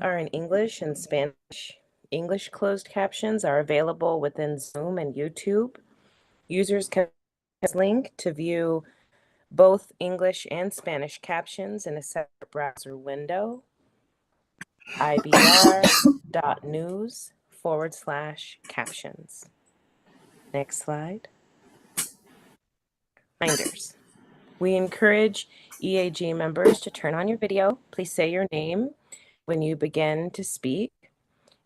are in English and Spanish. English closed captions are available within Zoom and YouTube. Users can use this link to view both English and Spanish captions in a separate browser window, ibr.news/captions. Next slide. Reminders. We encourage EAG members to turn on your video. Please say your name when you begin to speak.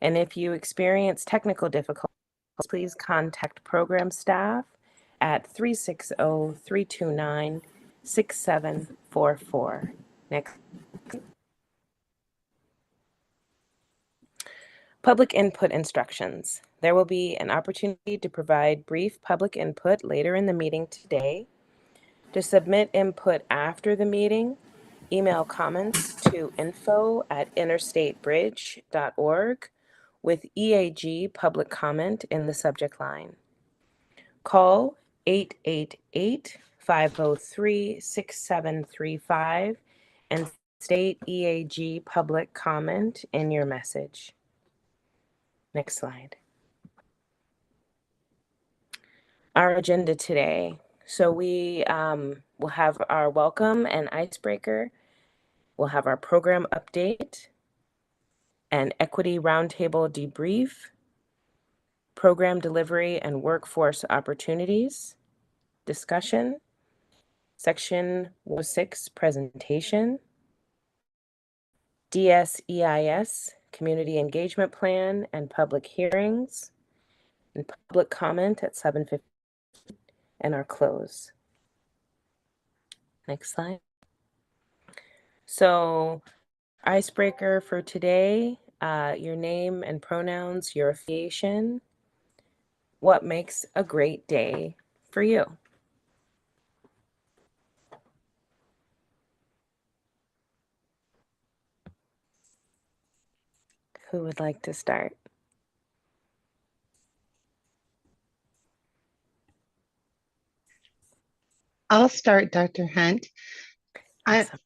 And if you experience technical difficulties, please contact program staff at 360-329-6744. Next. Public input instructions. There will be an opportunity to provide brief public input later in the meeting today. To submit input after the meeting, email comments to info@interstatebridge.org with EAG Public Comment in the subject line. Call 888-503-6735 and state EAG Public Comment in your message. Next slide. Our agenda today. So we will have our welcome and icebreaker. We'll have our program update, an equity roundtable debrief, program delivery and workforce opportunities, discussion, section 106 presentation, DSEIS community engagement plan and public hearings, and public comment at 7:50 and our close. Next slide. So icebreaker for today, your name and pronouns, your affiliation, what makes a great day for you? Who would like to start? I'll start, Dr. Hunt. Awesome.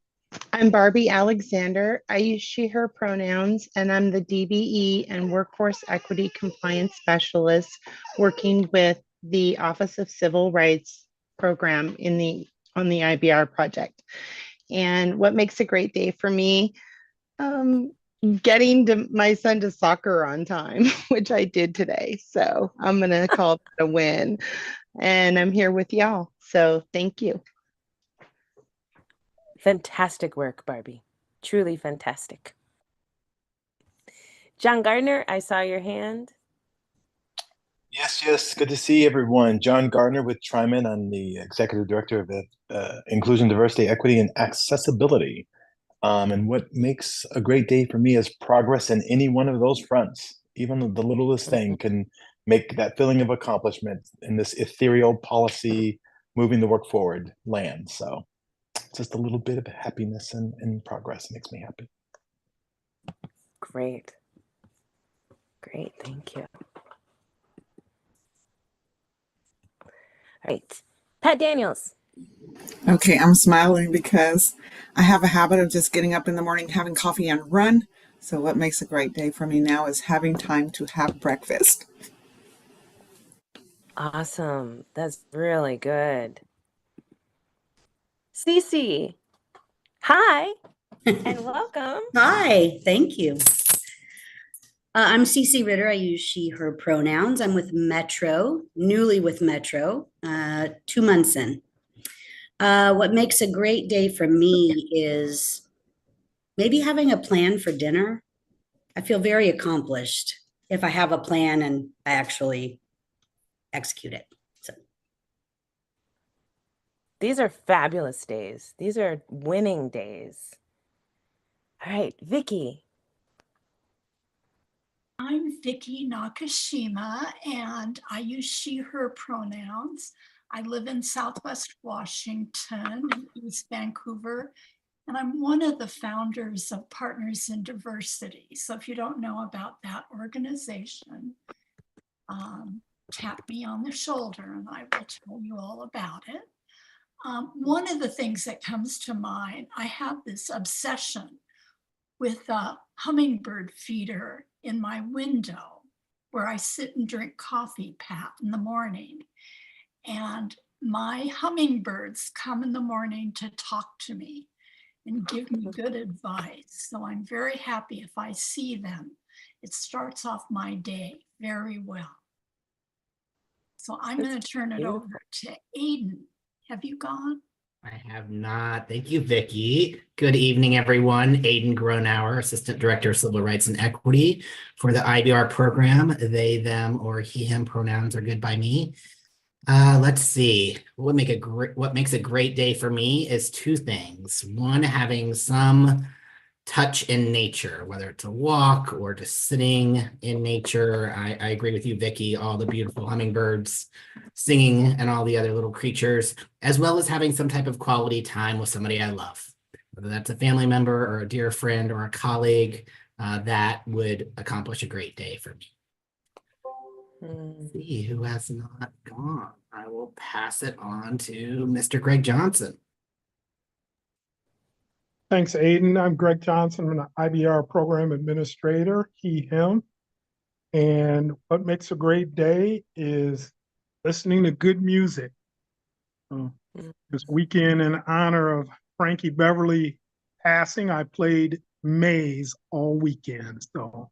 I'm Barbie Alexander. I use she, her pronouns, and I'm the DBE and Workforce Equity Compliance Specialist working with the Office of Civil Rights program on the IBR project. And what makes a great day for me? Getting my son to soccer on time, which I did today. So I'm going to call that a win. And I'm here with y'all. So thank you. Fantastic work, Barbie. Truly fantastic. John Gardner, I saw your hand. Yes. Good to see everyone. John Gardner with TriMet. I'm the Executive Director of Inclusion, Diversity, Equity, and Accessibility. And what makes a great day for me is progress in any one of those fronts. Even the littlest thing can make that feeling of accomplishment in this ethereal policy moving the work forward land. So just a little bit of happiness and progress makes me happy. Great, thank you. All right, Pat Daniels. Okay, I'm smiling because I have a habit of just getting up in the morning, having coffee and run. So what makes a great day for me now is having time to have breakfast. Awesome, that's really good. Cece, hi, and welcome. Hi, thank you. I'm Cece Ritter. I use she, her pronouns. I'm with Metro, newly with Metro, 2 months in. What makes a great day for me is maybe having a plan for dinner. I feel very accomplished if I have a plan and I actually execute it. So. These are fabulous days. These are winning days. All right, Vicki. I'm Vicki Nakashima, and I use she, her pronouns. I live in Southwest Washington, in East Vancouver, and I'm one of the founders of Partners in Diversity. So if you don't know about that organization, tap me on the shoulder and I will tell you all about it. One of the things that comes to mind, I have this obsession with hummingbird feeder in my window where I sit and drink coffee, Pat, in the morning. And my hummingbirds come in the morning to talk to me and give me good advice. So I'm very happy if I see them. It starts off my day very well. So I'm going to turn it over to Aiden. Have you gone? I have not. Thank you, Vicki. Good evening, everyone. Aiden Gronauer, Assistant Director of Civil Rights and Equity for the IBR program. They, them, or he, him pronouns are good by me. Let's see. What makes a great day for me is two things. One, having some touch in nature, whether it's a walk or just sitting in nature. I agree with you, Vicki, all the beautiful hummingbirds singing and all the other little creatures, as well as having some type of quality time with somebody I love, whether that's a family member or a dear friend or a colleague, that would accomplish a great day for me. Let's see who has not gone. I will pass it on to Mr. Greg Johnson. Thanks, Aiden. I'm Greg Johnson. I'm an IBR program administrator, he, him. And what makes a great day is listening to good music. This weekend, in honor of Frankie Beverly passing, I played Maze all weekend. So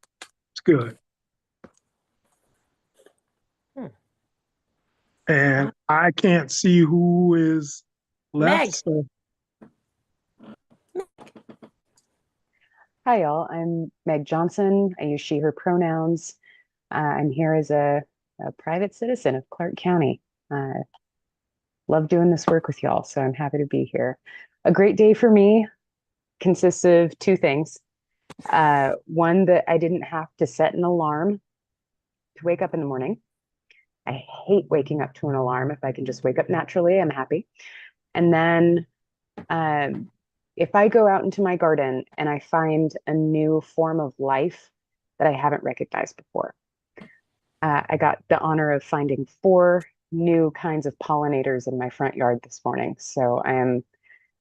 it's good. And I can't see who is left. Meg. So Hi, y'all. I'm Meg Johnson. I use she, her pronouns. I'm here as a private citizen of Clark County. Love doing this work with y'all, so I'm happy to be here. A great day for me consists of two things. One, that I didn't have to set an alarm to wake up in the morning. I hate waking up to an alarm. If I can just wake up naturally, I'm happy. And then if I go out into my garden and I find a new form of life that I haven't recognized before. I got the honor of finding 4 new kinds of pollinators in my front yard this morning. So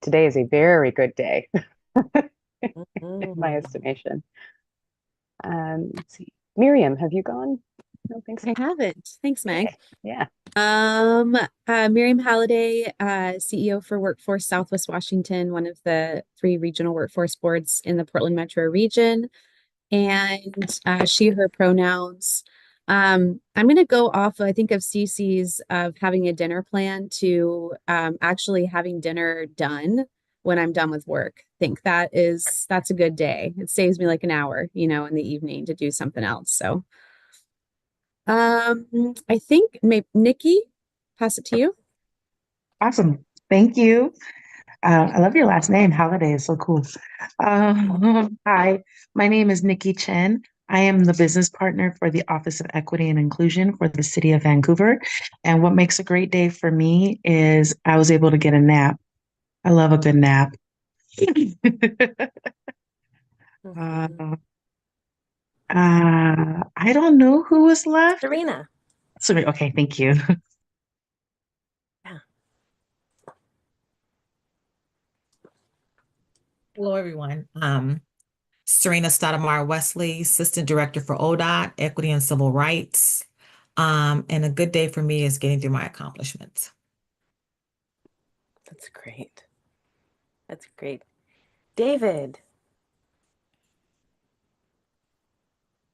today is a very good day in my estimation. Let's see. Miriam, have you gone? No, thanks. I haven't. Thanks, Meg. Okay. Yeah. Miriam Halliday, CEO for Workforce Southwest Washington, one of the 3 regional workforce boards in the Portland metro region, and she, her pronouns. I'm going to go off, I think, of Cece's of having a dinner plan to actually having dinner done when I'm done with work. I think that's a good day. It saves me like an hour, in the evening to do something else. So I think maybe Nikki, pass it to you. Awesome. Thank you. I love your last name. Halliday is so cool. Hi, my name is Nikki Chen. I am the business partner for the Office of Equity and Inclusion for the City of Vancouver. And what makes a great day for me is I was able to get a nap. I love a good nap. I don't know who was left. Serena. Sorry. Okay, thank you. Hello, everyone. Serena Stoudemire Wesley, Assistant Director for ODOT, Equity and Civil Rights. And a good day for me is getting through my accomplishments. That's great. That's great. David.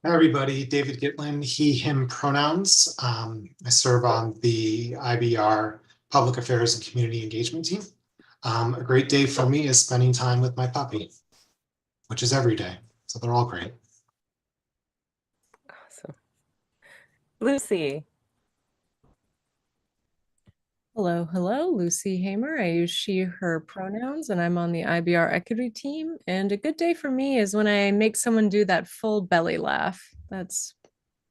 Hi, everybody. David Gitlin, he, him pronouns. I serve on the IBR Public Affairs and Community Engagement team. A great day for me is spending time with my puppy, which is every day. So they're all great. Awesome. Lucy. Hello, Lucy Hamer. I use she, her pronouns, and I'm on the IBR equity team. And a good day for me is when I make someone do that full belly laugh. That's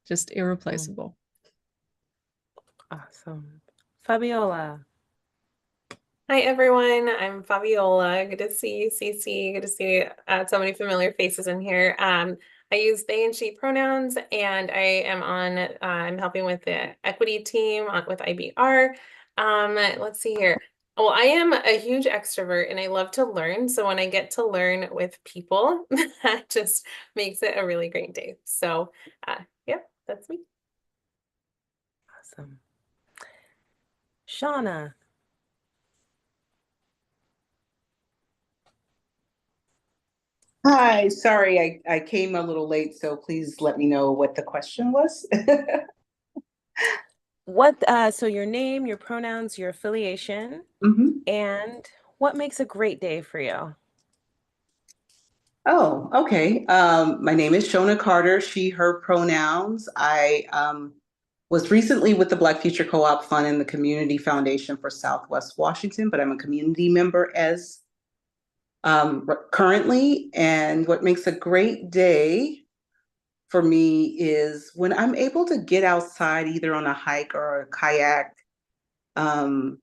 just irreplaceable. Awesome. Fabiola. Hi, everyone. I'm Fabiola. Good to see you, Cece. Good to see so many familiar faces in here. I use they and she pronouns, and I am I'm helping with the equity team with IBR. Let's see here. Well, I am a huge extrovert and I love to learn. So when I get to learn with people, that just makes it a really great day. So, yeah, that's me. Awesome. Shauna. Hi, sorry, I came a little late, so please let me know what the question was. So your name, your pronouns, your affiliation, and what makes a great day for you? Oh, okay. My name is Shona Carter, she, her pronouns. I was recently with the Black Future Co-op Fund and the Community Foundation for Southwest Washington, but I'm a community member as currently. And what makes a great day for me is when I'm able to get outside either on a hike or a kayak. I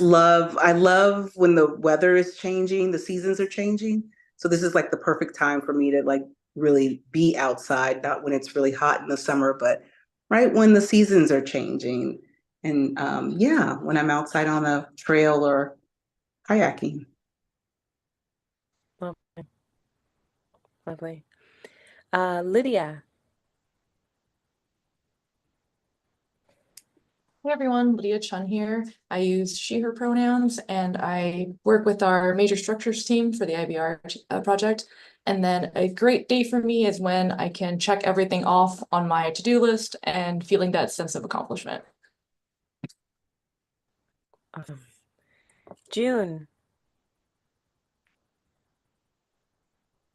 love when the weather is changing, the seasons are changing. So this is like the perfect time for me to like really be outside, not when it's really hot in the summer, but right when the seasons are changing. And yeah, when I'm outside on a trail or kayaking. Lovely. Lovely. Lydia. Hey everyone, Lydia Chun here. I use she, her pronouns, and I work with our major structures team for the IBR project. And then a great day for me is when I can check everything off on my to-do list and feeling that sense of accomplishment. Awesome. June.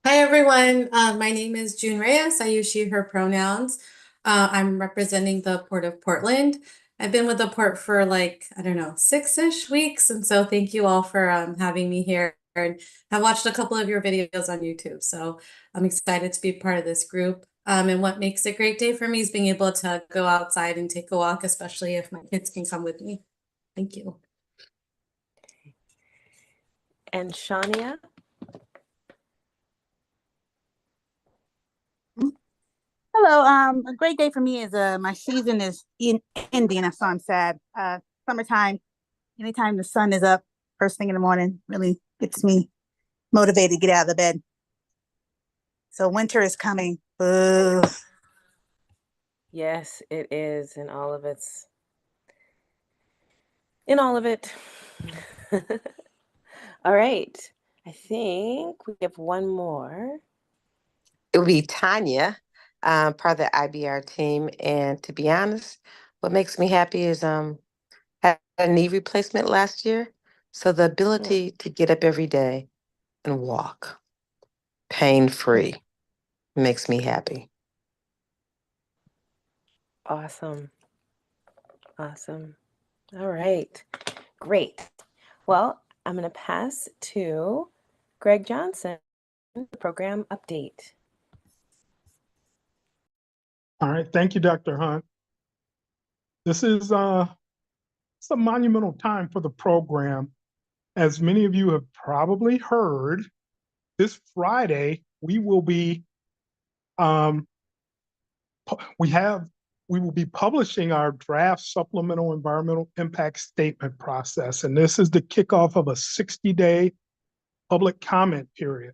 Hi, everyone. My name is June Reyes. I use she, her pronouns. I'm representing the Port of Portland. I've been with the port for like, I don't know, 6-ish weeks. And so thank you all for having me here. And I've watched a couple of your videos on YouTube. So I'm excited to be part of this group. And what makes a great day for me is being able to go outside and take a walk, especially if my kids can come with me. Thank you. And Shania. Hello. A great day for me is my season is ending, so I'm sad. Summertime, anytime the sun is up, first thing in the morning, really gets me motivated to get out of the bed. So winter is coming. Boo. Yes, it is in all of it. All right. I think we have one more. It would be Tanya, part of the IBR team. And to be honest, what makes me happy is had a knee replacement last year. So the ability to get up every day and walk pain-free makes me happy. Awesome. Awesome. All right. Great. Well, I'm going to pass to Greg Johnson, program update. All right, thank you, Dr. Hunt. This is it's a monumental time for the program. As many of you have probably heard, this Friday we will be we will be publishing our draft supplemental environmental impact statement process, and this is the kickoff of a 60-day public comment period.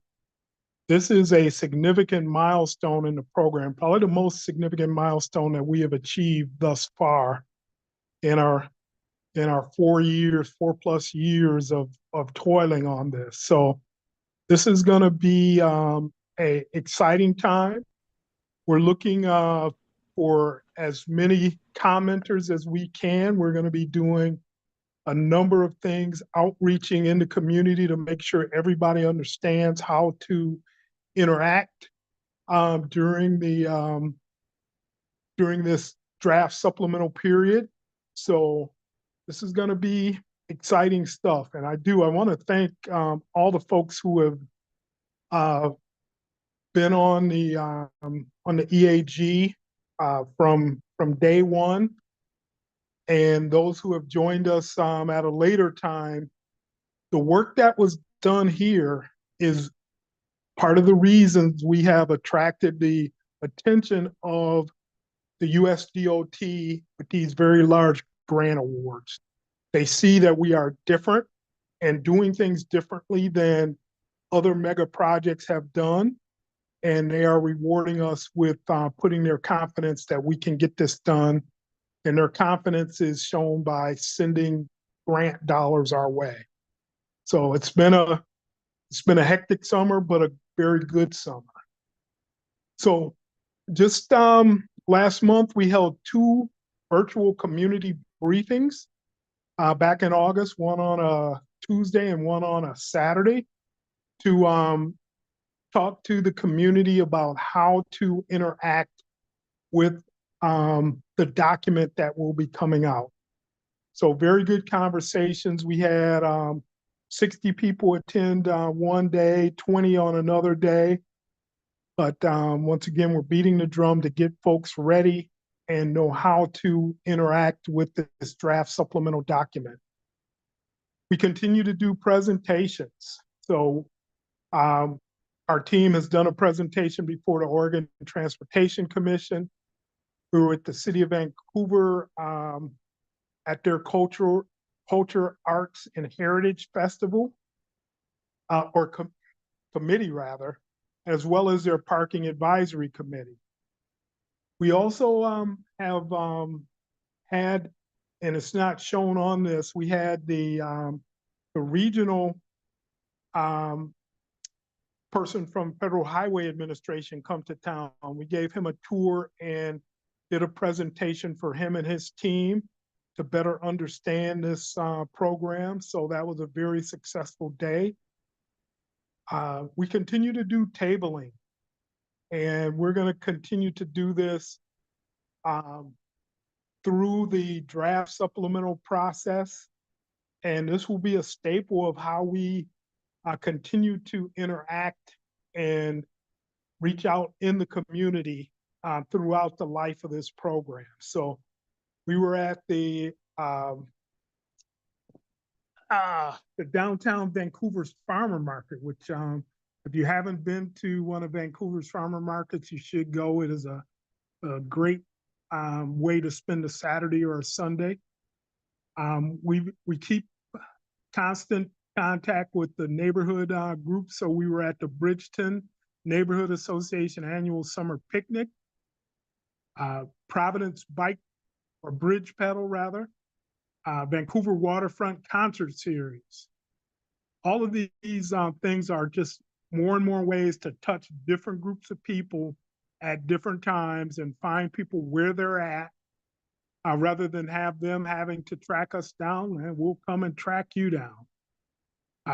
This is a significant milestone in the program, probably the most significant milestone that we have achieved thus far in our 4+ years of toiling on this. So this is going to be a exciting time. We're looking for as many commenters as we can. We're going to be doing a number of things, outreaching in the community to make sure everybody understands how to interact during this draft supplemental period. So this is going to be exciting stuff. And I want to thank all the folks who have been on the EAG from day one, and those who have joined us at a later time. The work that was done here is part of the reasons we have attracted the attention of the USDOT with these very large grant awards. They see that we are different and doing things differently than other mega projects have done. And they are rewarding us with putting their confidence that we can get this done. And their confidence is shown by sending grant dollars our way. So it's been a hectic summer, but a very good summer. So just last month, we held 2 virtual community briefings back in August, one on a Tuesday and one on a Saturday, to talk to the community about how to interact with the document that will be coming out. So very good conversations. We had 60 people attend one day, 20 on another day. But once again, we're beating the drum to get folks ready and know how to interact with this draft supplemental document. We continue to do presentations. So our team has done a presentation before the Oregon Transportation Commission. We were at the City of Vancouver at their Culture, Arts, and Heritage Festival, committee rather, as well as their Parking Advisory Committee. We also have had, and it's not shown on this, we had the regional person from Federal Highway Administration come to town. We gave him a tour and did a presentation for him and his team to better understand this program. So that was a very successful day. We continue to do tabling, and we're going to continue to do this through the draft supplemental process. And this will be a staple of how we continue to interact and reach out in the community throughout the life of this program. So we were at the downtown Vancouver's farmer market, which if you haven't been to one of Vancouver's farmer markets, you should go. It is a great way to spend a Saturday or a Sunday. We keep constant contact with the neighborhood groups. So we were at the Bridgeton Neighborhood Association annual summer picnic, Providence Bike or Bridge Pedal rather, Vancouver Waterfront Concert Series. All of these things are just more and more ways to touch different groups of people at different times and find people where they're at, rather than have them having to track us down, and we'll come and track you down.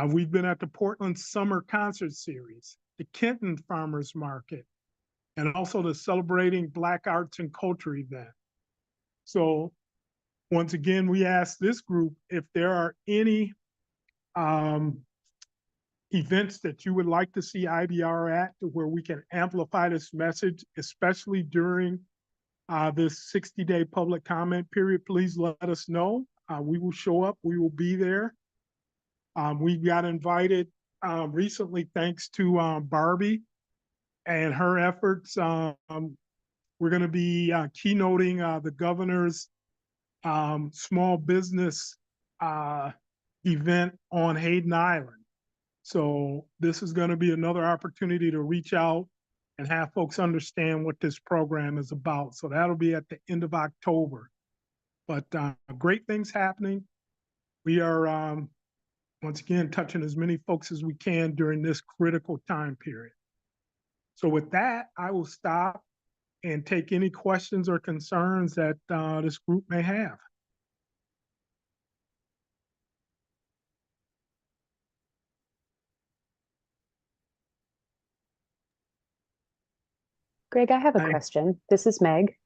We've been at the Portland Summer Concert Series, the Kenton Farmers Market, and also the Celebrating Black Arts and Culture event. So once again, we asked this group if there are any events that you would like to see IBR at where we can amplify this message, especially during this 60-day public comment period. Please let us know. We will show up. We will be there. We got invited recently thanks to Barbie and her efforts. We're going to be keynoting the governor's small business event on Hayden Island. So this is going to be another opportunity to reach out and have folks understand what this program is about. So that'll be at the end of October. But great things happening. We are, once again, touching as many folks as we can during this critical time period. So with that, I will stop and take any questions or concerns that this group may have. Greg, I have a Hi. question. This is Meg.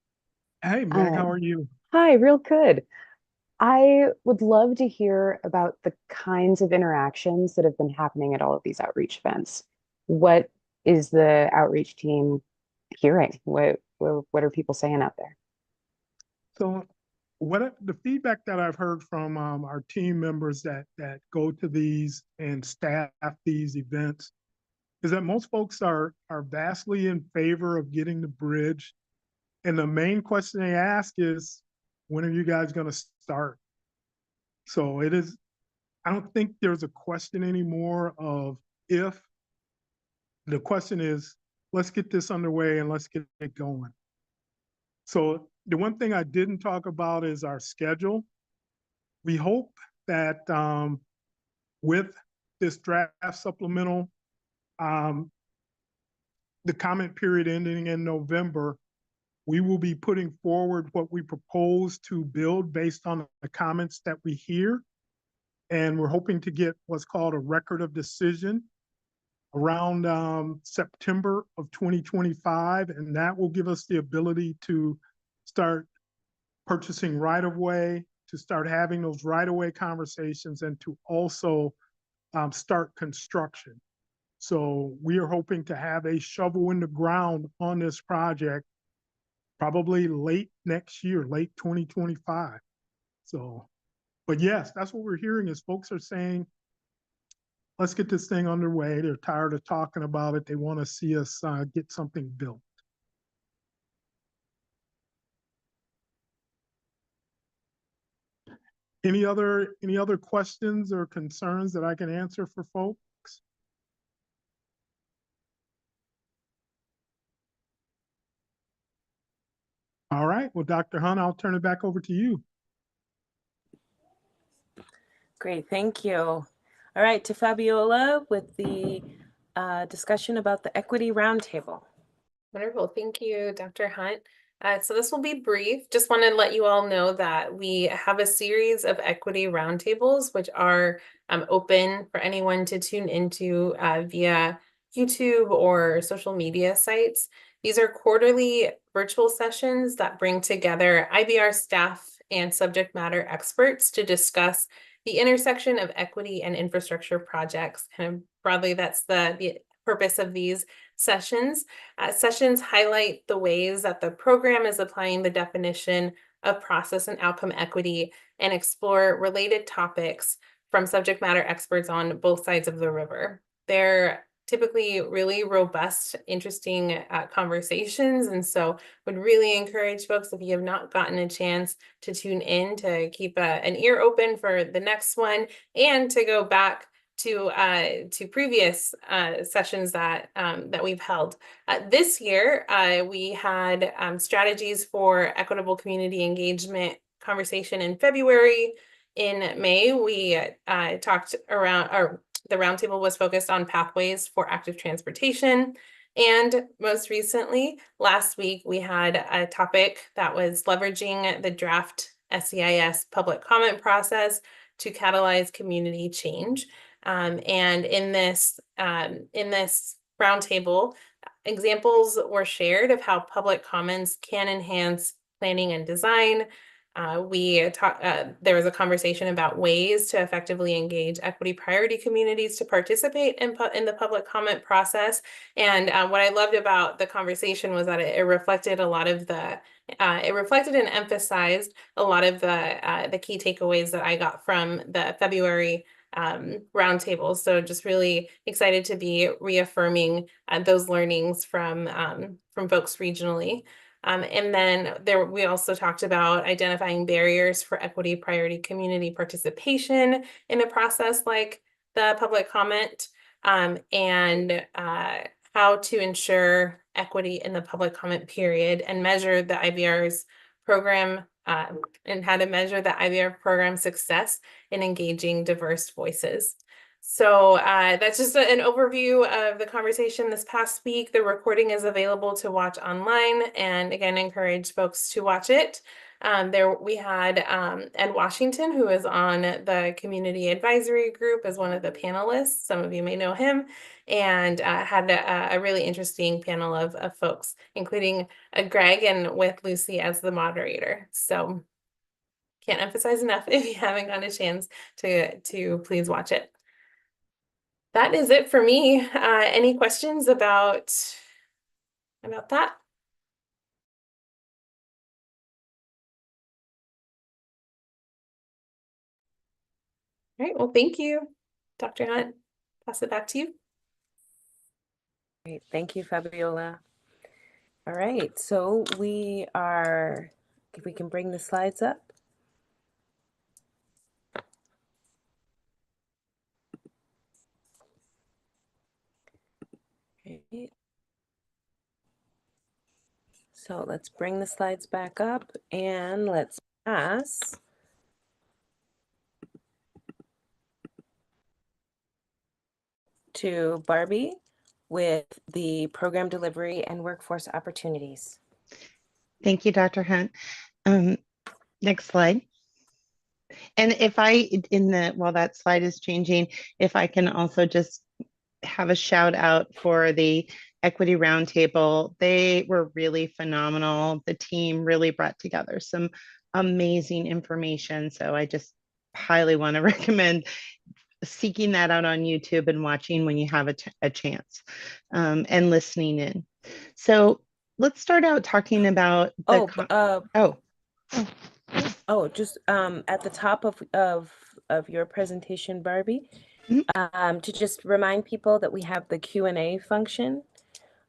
Hey, Meg, how are you? Hi, real good. I would love to hear about the kinds of interactions that have been happening at all of these outreach events. What is the outreach team hearing? What are people saying out there? So the feedback that I've heard from our team members that go to these and staff these events is that most folks are vastly in favor of getting the bridge. And the main question they ask is, when are you guys going to start? So it is, I don't think there's a question anymore of if. The question is, let's get this underway and let's get it going. So the one thing I didn't talk about is our schedule. We hope that with this draft supplemental, the comment period ending in November, we will be putting forward what we propose to build based on the comments that we hear. And we're hoping to get what's called a record of decision around September of 2025. And that will give us the ability to start purchasing right-of-way, to start having those right-of-way conversations, and to also start construction. So we are hoping to have a shovel in the ground on this project probably late next year, late 2025. So, but yes, that's what we're hearing is folks are saying, let's get this thing underway. They're tired of talking about it. They want to see us get something built. Any other questions or concerns that I can answer for folks? All right. Well, Dr. Hunt, I'll turn it back over to you. Great, thank you. All right, to Fabiola with the discussion about the Equity Roundtable. Wonderful. Thank you, Dr. Hunt. So this will be brief. Just want to let you all know that we have a series of equity roundtables, which are open for anyone to tune into via YouTube or social media sites. These are quarterly virtual sessions that bring together IBR staff and subject matter experts to discuss the intersection of equity and infrastructure projects. Kind of broadly, that's the purpose of these sessions. Sessions highlight the ways that the program is applying the definition of process and outcome equity and explore related topics from subject matter experts on both sides of the river. They're typically really robust, interesting conversations. And so would really encourage folks, if you have not gotten a chance to tune in, to keep an ear open for the next one and to go back to previous sessions that that we've held. This year, we had strategies for equitable community engagement conversation in February. In May, we talked around, or the roundtable was focused on pathways for active transportation. And most recently, last week, we had a topic that was leveraging the draft SEIS public comment process to catalyze community change. And in this roundtable, examples were shared of how public comments can enhance planning and design. There was a conversation about ways to effectively engage equity priority communities to participate in the public comment process. And what I loved about the conversation was that it reflected a lot of it reflected and emphasized a lot of the key takeaways that I got from the February roundtable. So just really excited to be reaffirming those learnings from folks regionally. And then we also talked about identifying barriers for equity priority community participation in a process like the public comment, and how to ensure equity in the public comment period and measure the IBR's program and how to measure the IBR program success in engaging diverse voices. So that's just an overview of the conversation this past week. The recording is available to watch online, and again, encourage folks to watch it. There we had Ed Washington, who is on the community advisory group as one of the panelists. Some of you may know him, and had a really interesting panel of folks, including Greg and with Lucy as the moderator. So can't emphasize enough, if you haven't gotten a chance to please watch it. That is it for me. Any questions about that? All right, well, thank you, Dr. Hunt. Pass it back to you. Great, thank you, Fabiola. All right, so if we can bring the slides up. So let's bring the slides back up and let's pass to Barbie with the program delivery and workforce opportunities. Thank you, Dr. Hunt. Next slide. And if I, while that slide is changing, if I can also just have a shout out for the Equity Roundtable. They were really phenomenal. The team really brought together some amazing information. So I just highly want to recommend seeking that out on YouTube and watching when you have a chance, and listening in. So let's start out talking about just at the top of your presentation, Barbie, to just remind people that we have the Q&A function,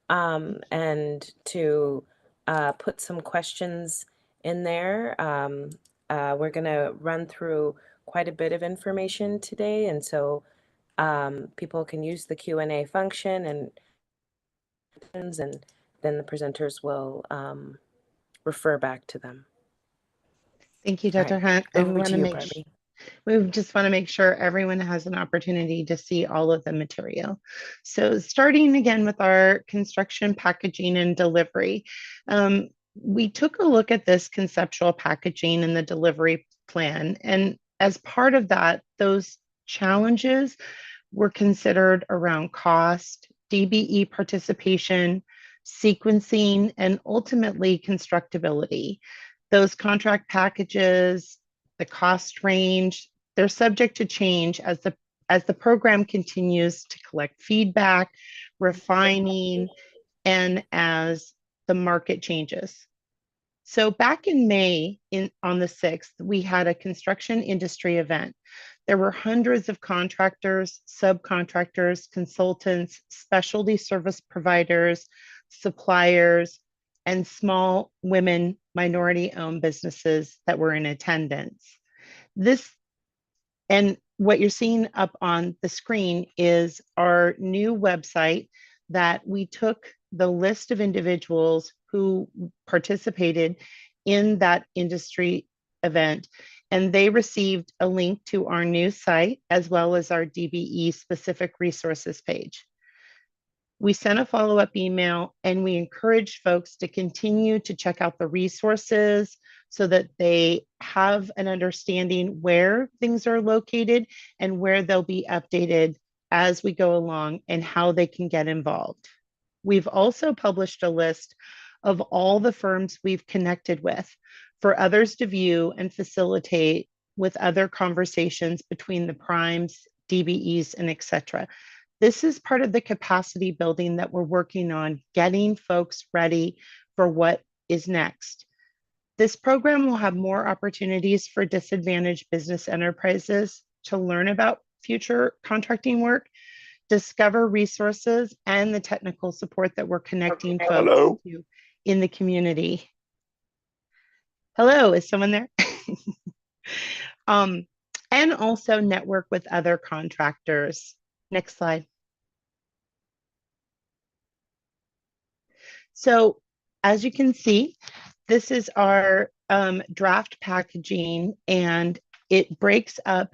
and to put some questions in there. We're going to run through quite a bit of information today, and so people can use the Q&A function, and then the presenters will refer back to them. Thank you, Dr. Hunt. We just want to make sure everyone has an opportunity to see all of the material. So starting again with our construction, packaging, and delivery, we took a look at this conceptual packaging and the delivery plan. And as part of that, those challenges were considered around cost, DBE participation, sequencing, and ultimately constructability. Those contract packages, the cost range, they're subject to change as the program continues to collect feedback, refining, and as the market changes. So back in May, on the 6th, we had a construction industry event. There were hundreds of contractors, subcontractors, consultants, specialty service providers, suppliers, and small women minority-owned businesses that were in attendance. And what you're seeing up on the screen is our new website that we took the list of individuals who participated in that industry event, and they received a link to our new site as well as our DBE specific resources page. We sent a follow-up email, and we encourage folks to continue to check out the resources so that they have an understanding where things are located and where they'll be updated as we go along and how they can get involved. We've also published a list of all the firms we've connected with for others to view and facilitate with other conversations between the primes, DBEs, and et cetera. This is part of the capacity building that we're working on, getting folks ready for what is next. This program will have more opportunities for disadvantaged business enterprises to learn about future contracting work, discover resources, and the technical support that we're connecting folks to in the community. Hello, is someone there? And also network with other contractors. Next slide. So as you can see, this is our draft packaging, and it breaks up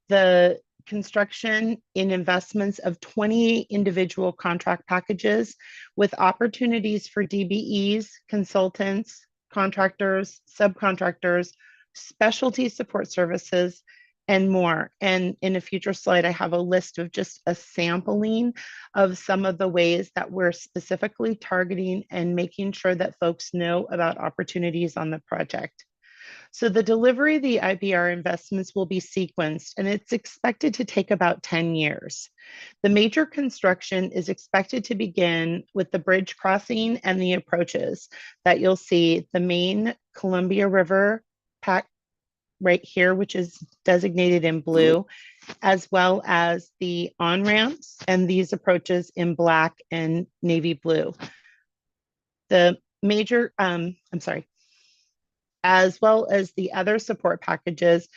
the construction in investments of 28 individual contract packages with opportunities for DBEs, consultants, contractors, subcontractors, specialty support services, and more. And in a future slide, I have a list of just a sampling of some of the ways that we're specifically targeting and making sure that folks know about opportunities on the project. So the delivery of the IBR investments will be sequenced, and it's expected to take about 10 years. The major construction is expected to begin with the bridge crossing and the approaches that you'll see the main Columbia River pack right here, which is designated in blue, as well as the on-ramps and these approaches in black and navy blue. The major, as well as the other support packages,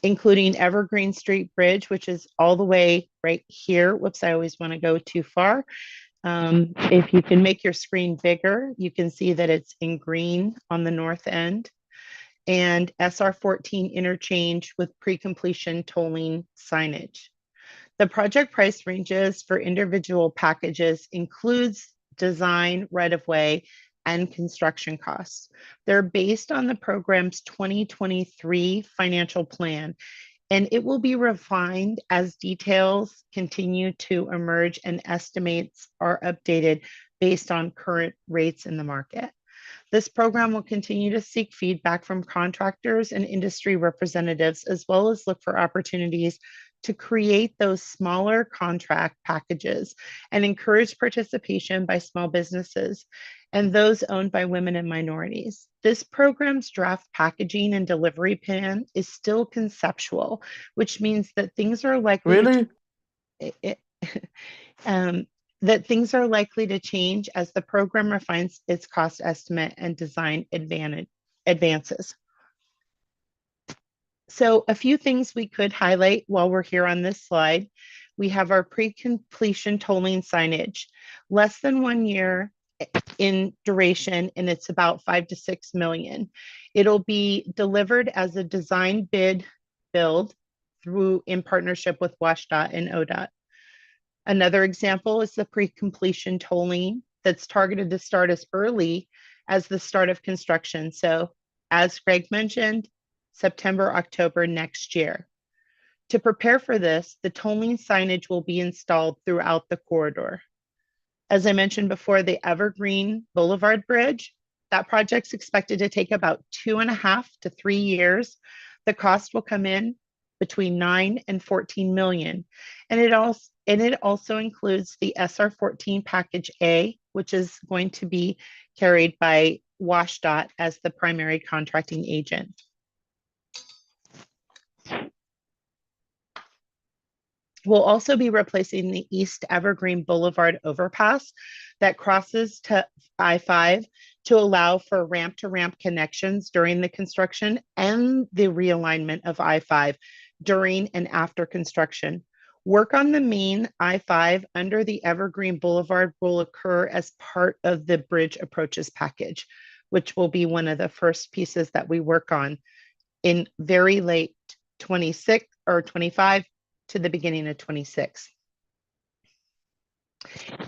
including Evergreen Street Bridge, which is all the way right here. Whoops, I always want to go too far. If you can make your screen bigger, you can see that it's in green on the north end, and SR14 interchange with pre-completion tolling signage. The project price ranges for individual packages includes design, right-of-way, and construction costs. They're based on the program's 2023 financial plan, and it will be refined as details continue to emerge and estimates are updated based on current rates in the market. This program will continue to seek feedback from contractors and industry representatives, as well as look for opportunities to create those smaller contract packages and encourage participation by small businesses and those owned by women and minorities. This program's draft packaging and delivery plan is still conceptual, which means that things are likely that things are likely to change as the program refines its cost estimate and design advances. So a few things we could highlight while we're here on this slide. We have our pre-completion tolling signage, less than 1 year in duration, and it's about 5 to 6 million. It'll be delivered as a design bid build through in partnership with WashDOT and ODOT. Another example is the pre-completion tolling that's targeted to start as early as the start of construction. So as Greg mentioned, September, October next year. To prepare for this, the tolling signage will be installed throughout the corridor. As I mentioned before, the Evergreen Boulevard Bridge, that project's expected to take about 2.5 to 3 years. The cost will come in between 9 and 14 million. And it also includes the SR14 Package A, which is going to be carried by WashDOT as the primary contracting agent. We'll also be replacing the East Evergreen Boulevard overpass that crosses to I-5 to allow for ramp-to-ramp connections during the construction and the realignment of I-5 during and after construction. Work on the main I-5 under the Evergreen Boulevard will occur as part of the bridge approaches package, which will be one of the first pieces that we work on in very late 26 or 25 to the beginning of 26.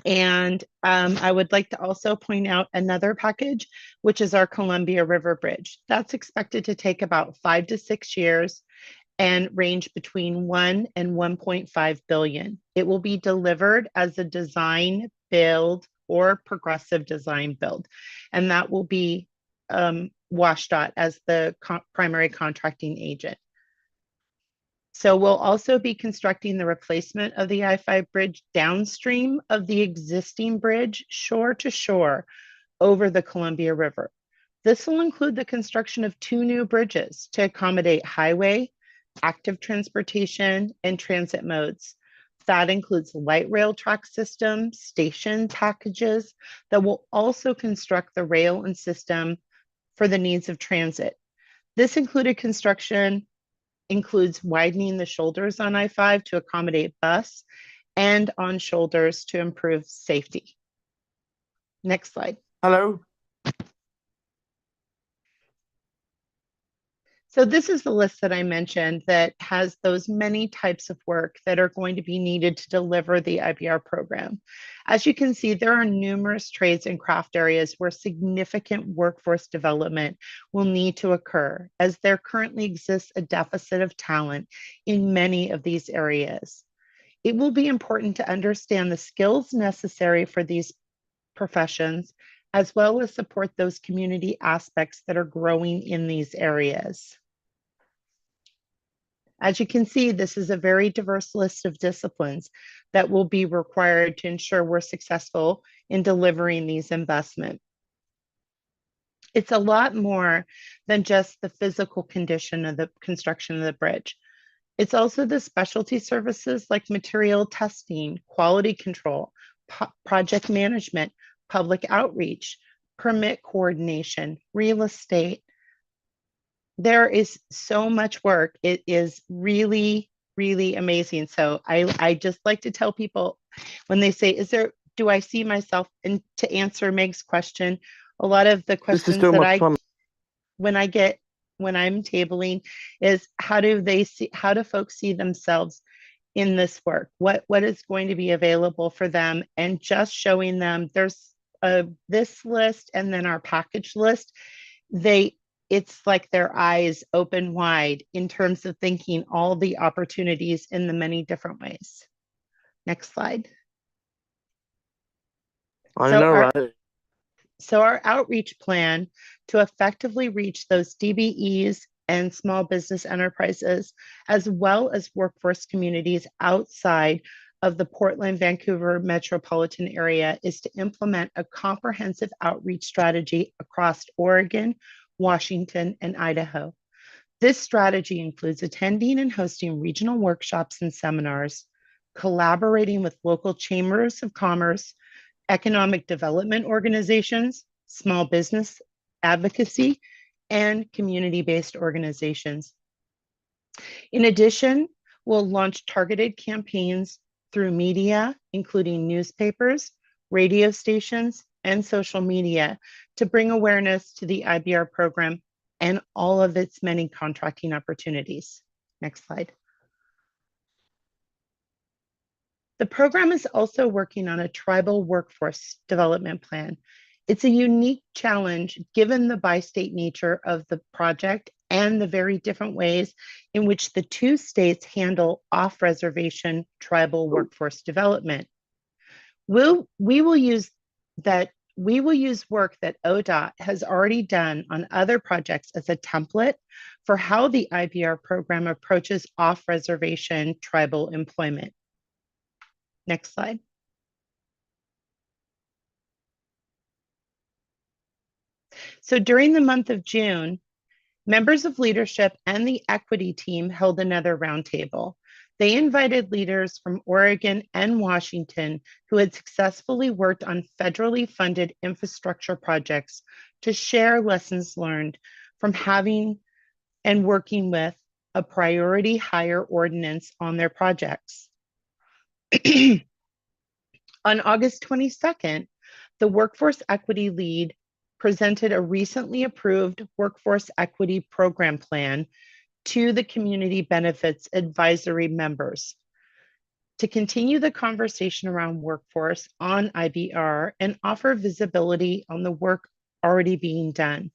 And I would like to also point out another package, which is our Columbia River Bridge. That's expected to take about 5 to 6 years and range between 1 and 1.5 billion. It will be delivered as a design build or progressive design build. And that will be WashDOT as the primary contracting agent. So we'll also be constructing the replacement of the I-5 bridge downstream of the existing bridge, shore to shore, over the Columbia River. This will include the construction of 2 new bridges to accommodate highway, active transportation, and transit modes. That includes light rail track system, station packages that will also construct the rail and system for the needs of transit. This included construction includes widening the shoulders on I-5 to accommodate bus and on shoulders to improve safety. Next slide. Hello. So this is the list that I mentioned that has those many types of work that are going to be needed to deliver the IBR program. As you can see, there are numerous trades and craft areas where significant workforce development will need to occur, as there currently exists a deficit of talent in many of these areas. It will be important to understand the skills necessary for these professions, as well as support those community aspects that are growing in these areas. As you can see, this is a very diverse list of disciplines that will be required to ensure we're successful in delivering these investments. It's a lot more than just the physical condition of the construction of the bridge. It's also the specialty services like material testing, quality control, project management, public outreach, permit coordination, real estate. There is so much work. It is really, really amazing. So I just like to tell people when they say, do I see myself? And to answer Meg's question, a lot of the This is questions too that much fun. when I'm tabling is how do folks see themselves in this work? What is going to be available for them? And just showing them there's this list and then our package list. It's like their eyes open wide in terms of thinking all the opportunities in the many different ways. Next slide. I know, right? So our outreach plan to effectively reach those DBEs and small business enterprises, as well as workforce communities outside of the Portland, Vancouver metropolitan area, is to implement a comprehensive outreach strategy across Oregon, Washington, and Idaho. This strategy includes attending and hosting regional workshops and seminars, collaborating with local chambers of commerce, economic development organizations, small business advocacy, and community-based organizations. In addition, we'll launch targeted campaigns through media, including newspapers, radio stations, and social media to bring awareness to the IBR program and all of its many contracting opportunities. Next slide. The program is also working on a tribal workforce development plan. It's a unique challenge given the bi-state nature of the project and the very different ways in which the two states handle off-reservation tribal workforce development. We will use work that ODOT has already done on other projects as a template for how the IBR program approaches off-reservation tribal employment. Next slide. So during the month of June, members of leadership and the equity team held another roundtable. They invited leaders from Oregon and Washington who had successfully worked on federally funded infrastructure projects to share lessons learned from having and working with a priority hire ordinance on their projects. On August 22nd, the Workforce Equity Lead presented a recently approved Workforce Equity Program Plan to the Community Benefits Advisory members to continue the conversation around workforce on IBR and offer visibility on the work already being done.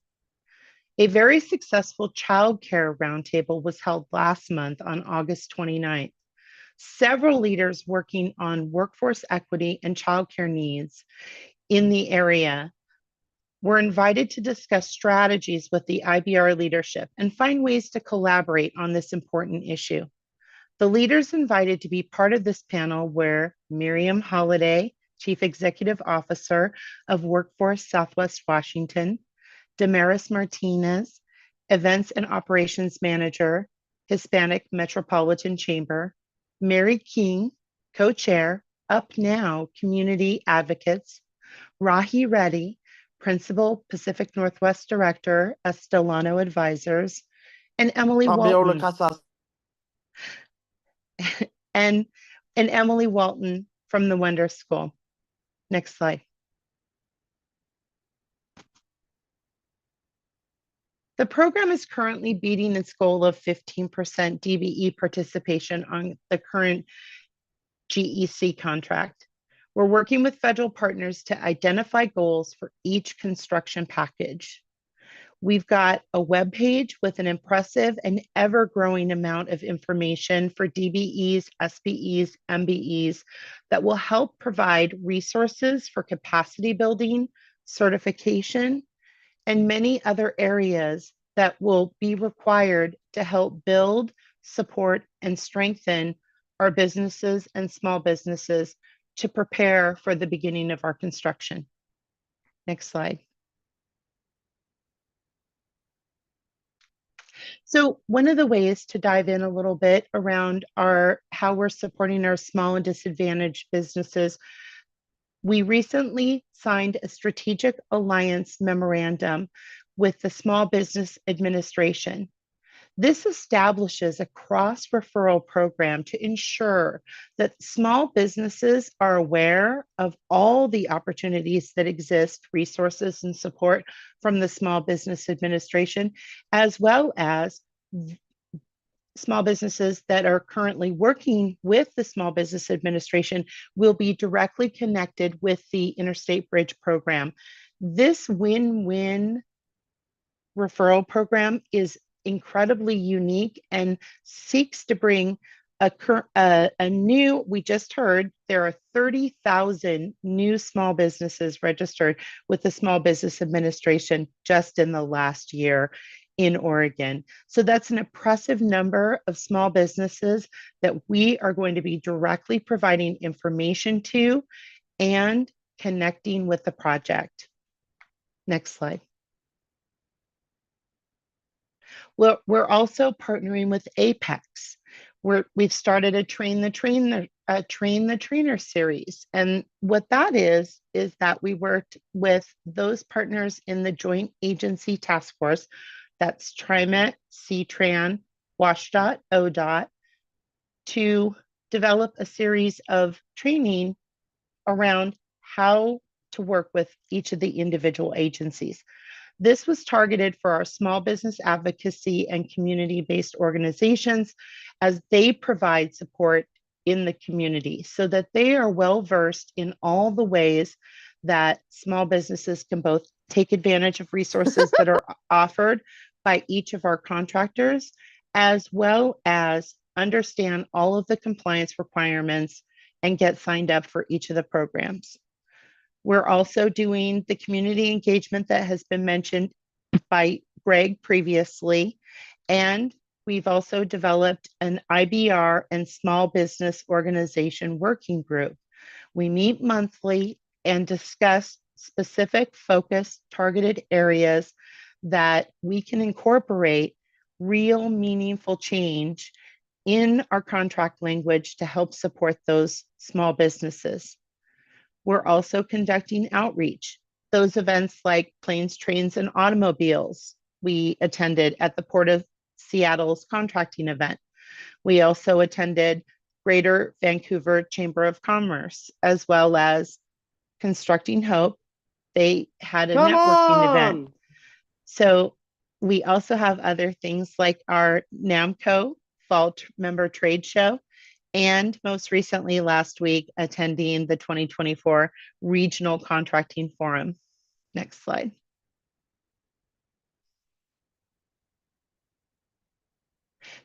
A very successful childcare roundtable was held last month on August 29th. Several leaders working on workforce equity and childcare needs in the area were invited to discuss strategies with the IBR leadership and find ways to collaborate on this important issue. The leaders invited to be part of this panel were Miriam Holliday, Chief Executive Officer of Workforce Southwest Washington, Damaris Martinez, Events and Operations Manager, Hispanic Metropolitan Chamber, Mary King, Co-Chair, Up Now Community Advocates, Rahi Reddy, Principal Pacific Northwest Director, Estelano Advisors, and Emily Walton. and Emily Walton from the Wender School. Next slide. The program is currently beating its goal of 15% DBE participation on the current GEC contract. We're working with federal partners to identify goals for each construction package. We've got a webpage with an impressive and ever-growing amount of information for DBEs, SBEs, MBEs that will help provide resources for capacity building, certification, and many other areas that will be required to help build, support, and strengthen our businesses and small businesses to prepare for the beginning of our construction. Next slide. So one of the ways to dive in a little bit around how we're supporting our small and disadvantaged businesses, we recently signed a strategic alliance memorandum with the Small Business Administration. This establishes a cross-referral program to ensure that small businesses are aware of all the opportunities that exist, resources and support from the Small Business Administration, as well as small businesses that are currently working with the Small Business Administration will be directly connected with the Interstate Bridge Program. This win-win referral program is incredibly unique and seeks to bring a new, we just heard there are 30,000 new small businesses registered with the Small Business Administration just in the last year in Oregon. So that's an impressive number of small businesses that we are going to be directly providing information to and connecting with the project. Next slide. We're also partnering with Apex. We've started a Train the Trainer series. And what that is that we worked with those partners in the Joint Agency Task Force, that's TriMet, CTRAN, WashDOT, ODOT, to develop a series of training around how to work with each of the individual agencies. This was targeted for our small business advocacy and community-based organizations as they provide support in the community so that they are well-versed in all the ways that small businesses can both take advantage of resources that are offered by each of our contractors, as well as understand all of the compliance requirements and get signed up for each of the programs. We're also doing the community engagement that has been mentioned by Greg previously. And we've also developed an IBR and small business organization working group. We meet monthly and discuss specific focused targeted areas that we can incorporate real meaningful change in our contract language to help support those small businesses. We're also conducting outreach. Those events like Planes, Trains, and Automobiles we attended at the Port of Seattle's contracting event. We also attended Greater Vancouver Chamber of Commerce, as well as Constructing Hope. They had a networking event. So we also have other things like our NAMCO Fall Member Trade Show, and most recently last week, attending the 2024 Regional Contracting Forum. Next slide.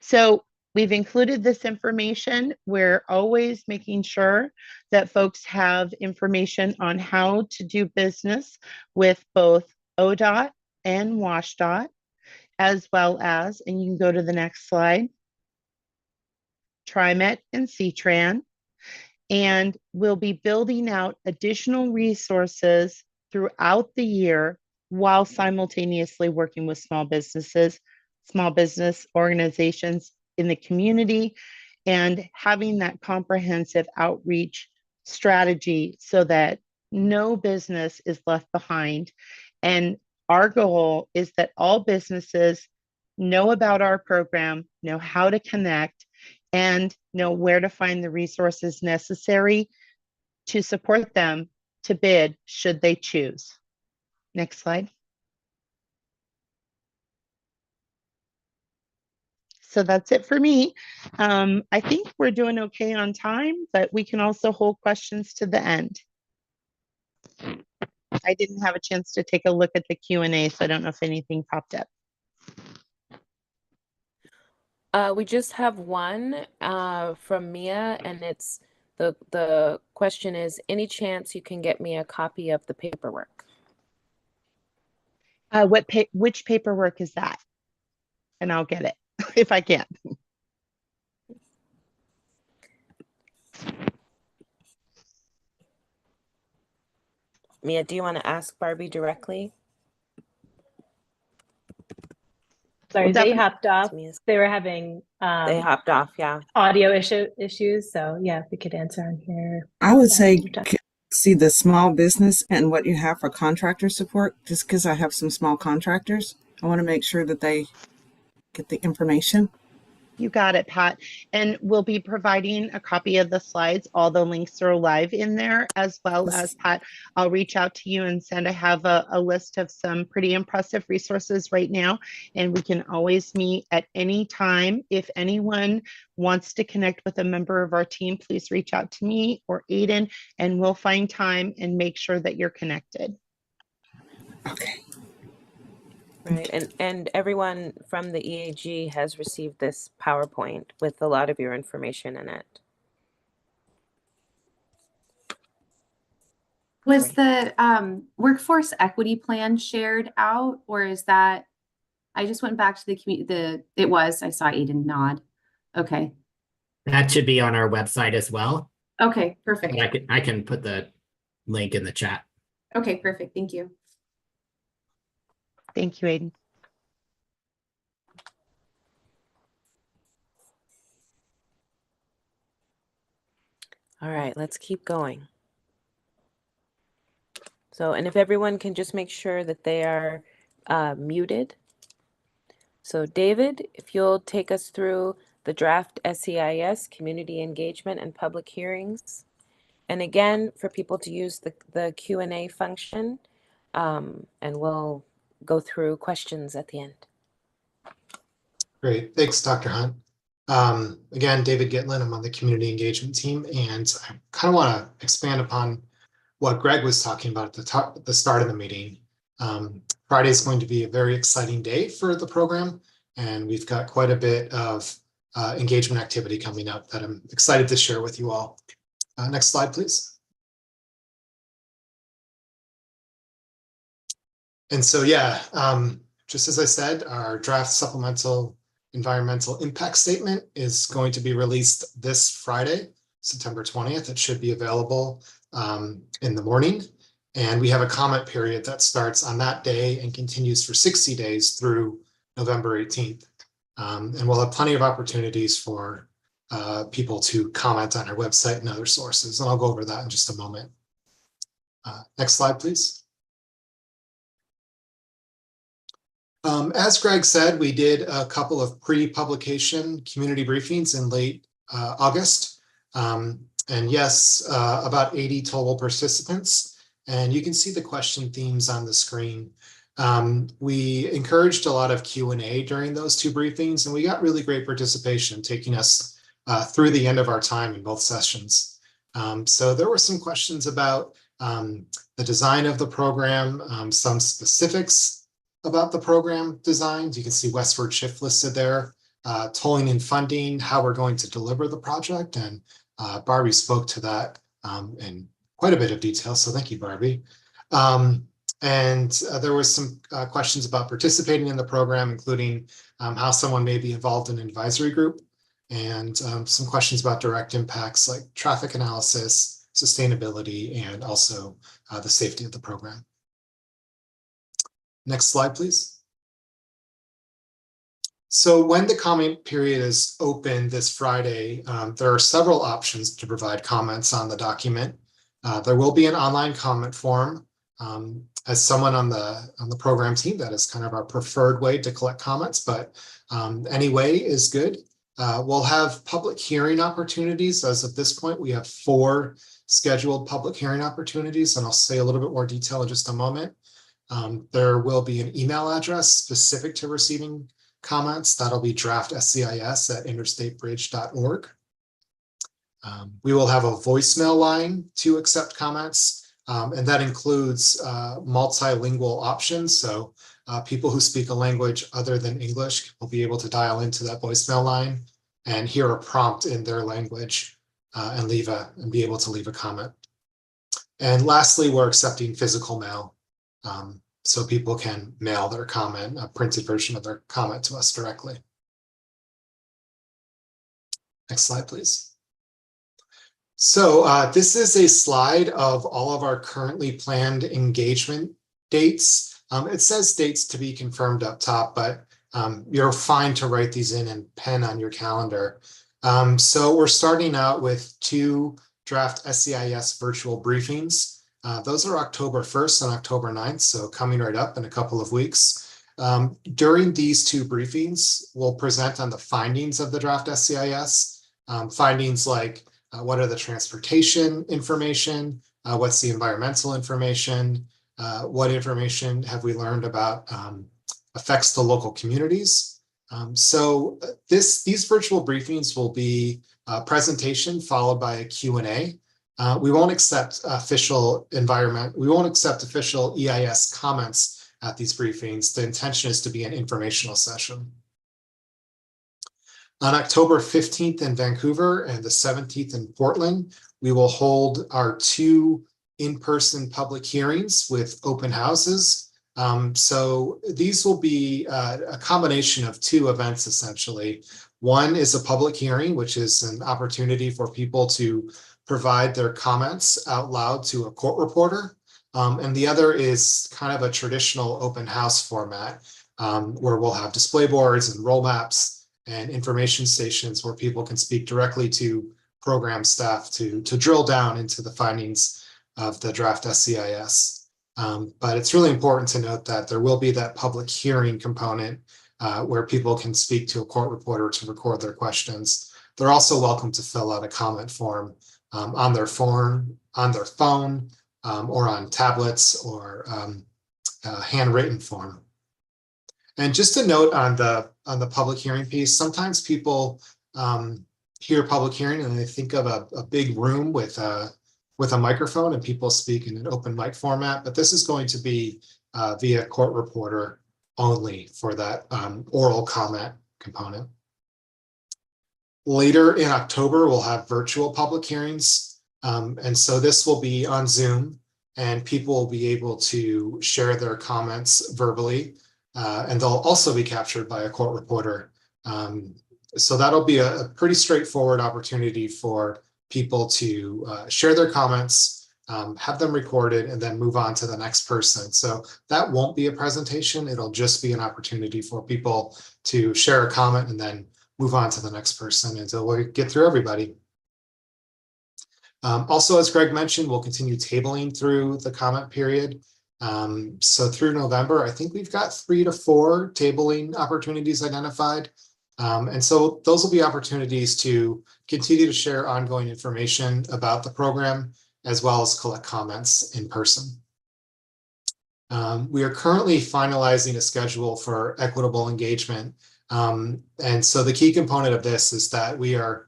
So we've included this information. We're always making sure that folks have information on how to do business with both ODOT and WashDOT, as well as, and you can go to the next slide, TriMet and CTRAN. And we'll be building out additional resources throughout the year while simultaneously working with small businesses, small business organizations in the community, and having that comprehensive outreach strategy so that no business is left behind. And our goal is that all businesses know about our program, know how to connect, and know where to find the resources necessary to support them to bid should they choose. Next slide. So that's it for me. I think we're doing okay on time, but we can also hold questions to the end. I didn't have a chance to take a look at the Q&A, so I don't know if anything popped up. We just have one from Mia, and it's the question is, any chance you can get me a copy of the paperwork? Which paperwork is that? And I'll get it if I can. Mia, do you want to ask Barbie directly? Sorry, Well, they hopped off. Mia's. They were having They hopped off, yeah. audio issues. So yeah, if we could answer on here. I would Yeah, say you're done. see the small business and what you have for contractor support, just because I have some small contractors. I want to make sure that they get the information? You got it, Pat. And we'll be providing a copy of the slides. All the links are live in there, as well as, Pat, I'll reach out to you and send. I have a list of some pretty impressive resources right now, and we can always meet at any time. If anyone wants to connect with a member of our team, please reach out to me or Aiden, and we'll find time and make sure that you're connected. Okay. Right, and everyone from the EAG has received this PowerPoint with a lot of your information in it. Was the workforce equity plan shared out, or is that? I just went back to the community. It was. I saw Aiden nod. Okay. That should be on our website as well. Okay. Perfect. And I can put the link in the chat. Okay. Perfect. Thank you. Thank you, Aiden. All right, let's keep going. So, and if everyone can just make sure that they are muted. So David, if you'll take us through the draft SEIS, community engagement and public hearings. And again, for people to use the Q&A function, and we'll go through questions at the end. Great, thanks, Dr. Hunt. Again, David Gitlin, I'm on the community engagement team, and I kind of want to expand upon what Greg was talking about at the start of the meeting. Friday is going to be a very exciting day for the program, and we've got quite a bit of engagement activity coming up that I'm excited to share with you all. Next slide, please. And so, yeah, just as I said, our draft supplemental environmental impact statement is going to be released this Friday, September 20th. It should be available in the morning. And we have a comment period that starts on that day and continues for 60 days through November 18th. And we'll have plenty of opportunities for people to comment on our website and other sources. And I'll go over that in just a moment. Next slide, please. As Greg said, we did a couple of pre-publication community briefings in late August. And yes, about 80 total participants. And you can see the question themes on the screen. We encouraged a lot of Q&A during those two briefings, and we got really great participation, taking us through the end of our time in both sessions. So there were some questions about the design of the program, some specifics about the program designs. You can see Westward Shift listed there, tolling and funding, how we're going to deliver the project. And Barbie spoke to that in quite a bit of detail. So thank you, Barbie. And there were some questions about participating in the program, including how someone may be involved in an advisory group, and some questions about direct impacts like traffic analysis, sustainability, and also the safety of the program. Next slide, please. So when the comment period is open this Friday, there are several options to provide comments on the document. There will be an online comment form. As someone on the program team, that is kind of our preferred way to collect comments, but any way is good. We'll have public hearing opportunities. As of this point, we have 4 scheduled public hearing opportunities, and I'll say a little bit more detail in just a moment. There will be an email address specific to receiving comments. That'll be draftscis@interstatebridge.org. We will have a voicemail line to accept comments, and that includes multilingual options. So people who speak a language other than English will be able to dial into that voicemail line and hear a prompt in their language and be able to leave a comment. And lastly, we're accepting physical mail. So people can mail their comment, a printed version of their comment, to us directly. Next slide, please. So this is a slide of all of our currently planned engagement dates. It says dates to be confirmed up top, but you're fine to write these in pen on your calendar. So we're starting out with 2 draft SEIS virtual briefings. Those are October 1st and October 9th, so coming right up in a couple of weeks. During these two briefings, we'll present on the findings of the draft SCIS. Findings like what are the transportation information, what's the environmental information, what information have we learned about affects the local communities. So these virtual briefings will be a presentation followed by a Q&A. We won't accept official EIS comments at these briefings. The intention is to be an informational session. On October 15th in Vancouver and the 17th in Portland, we will hold our 2 in-person public hearings with open houses. So these will be a combination of 2 events, essentially. One is a public hearing, which is an opportunity for people to provide their comments out loud to a court reporter. And the other is kind of a traditional open house format, where we'll have display boards and roll maps and information stations where people can speak directly to program staff to drill down into the findings of the draft SCIS. But it's really important to note that there will be that public hearing component where people can speak to a court reporter to record their questions. They're also welcome to fill out a comment form on their phone, or on tablets, or a handwritten form. And just a note on the public hearing piece, sometimes people hear public hearing and they think of a big room with a microphone and people speak in an open mic format, but this is going to be via court reporter only for that oral comment component. Later in October, we'll have virtual public hearings. And so this will be on Zoom, and people will be able to share their comments verbally. And they'll also be captured by a court reporter. So that'll be a pretty straightforward opportunity for people to share their comments, have them recorded, and then move on to the next person. So that won't be a presentation. It'll just be an opportunity for people to share a comment and then move on to the next person until we get through everybody. Also, as Greg mentioned, we'll continue tabling through the comment period. So through November, I think we've got 3 to 4 tabling opportunities identified. And so those will be opportunities to continue to share ongoing information about the program, as well as collect comments in person. We are currently finalizing a schedule for equitable engagement. And so the key component of this is that we are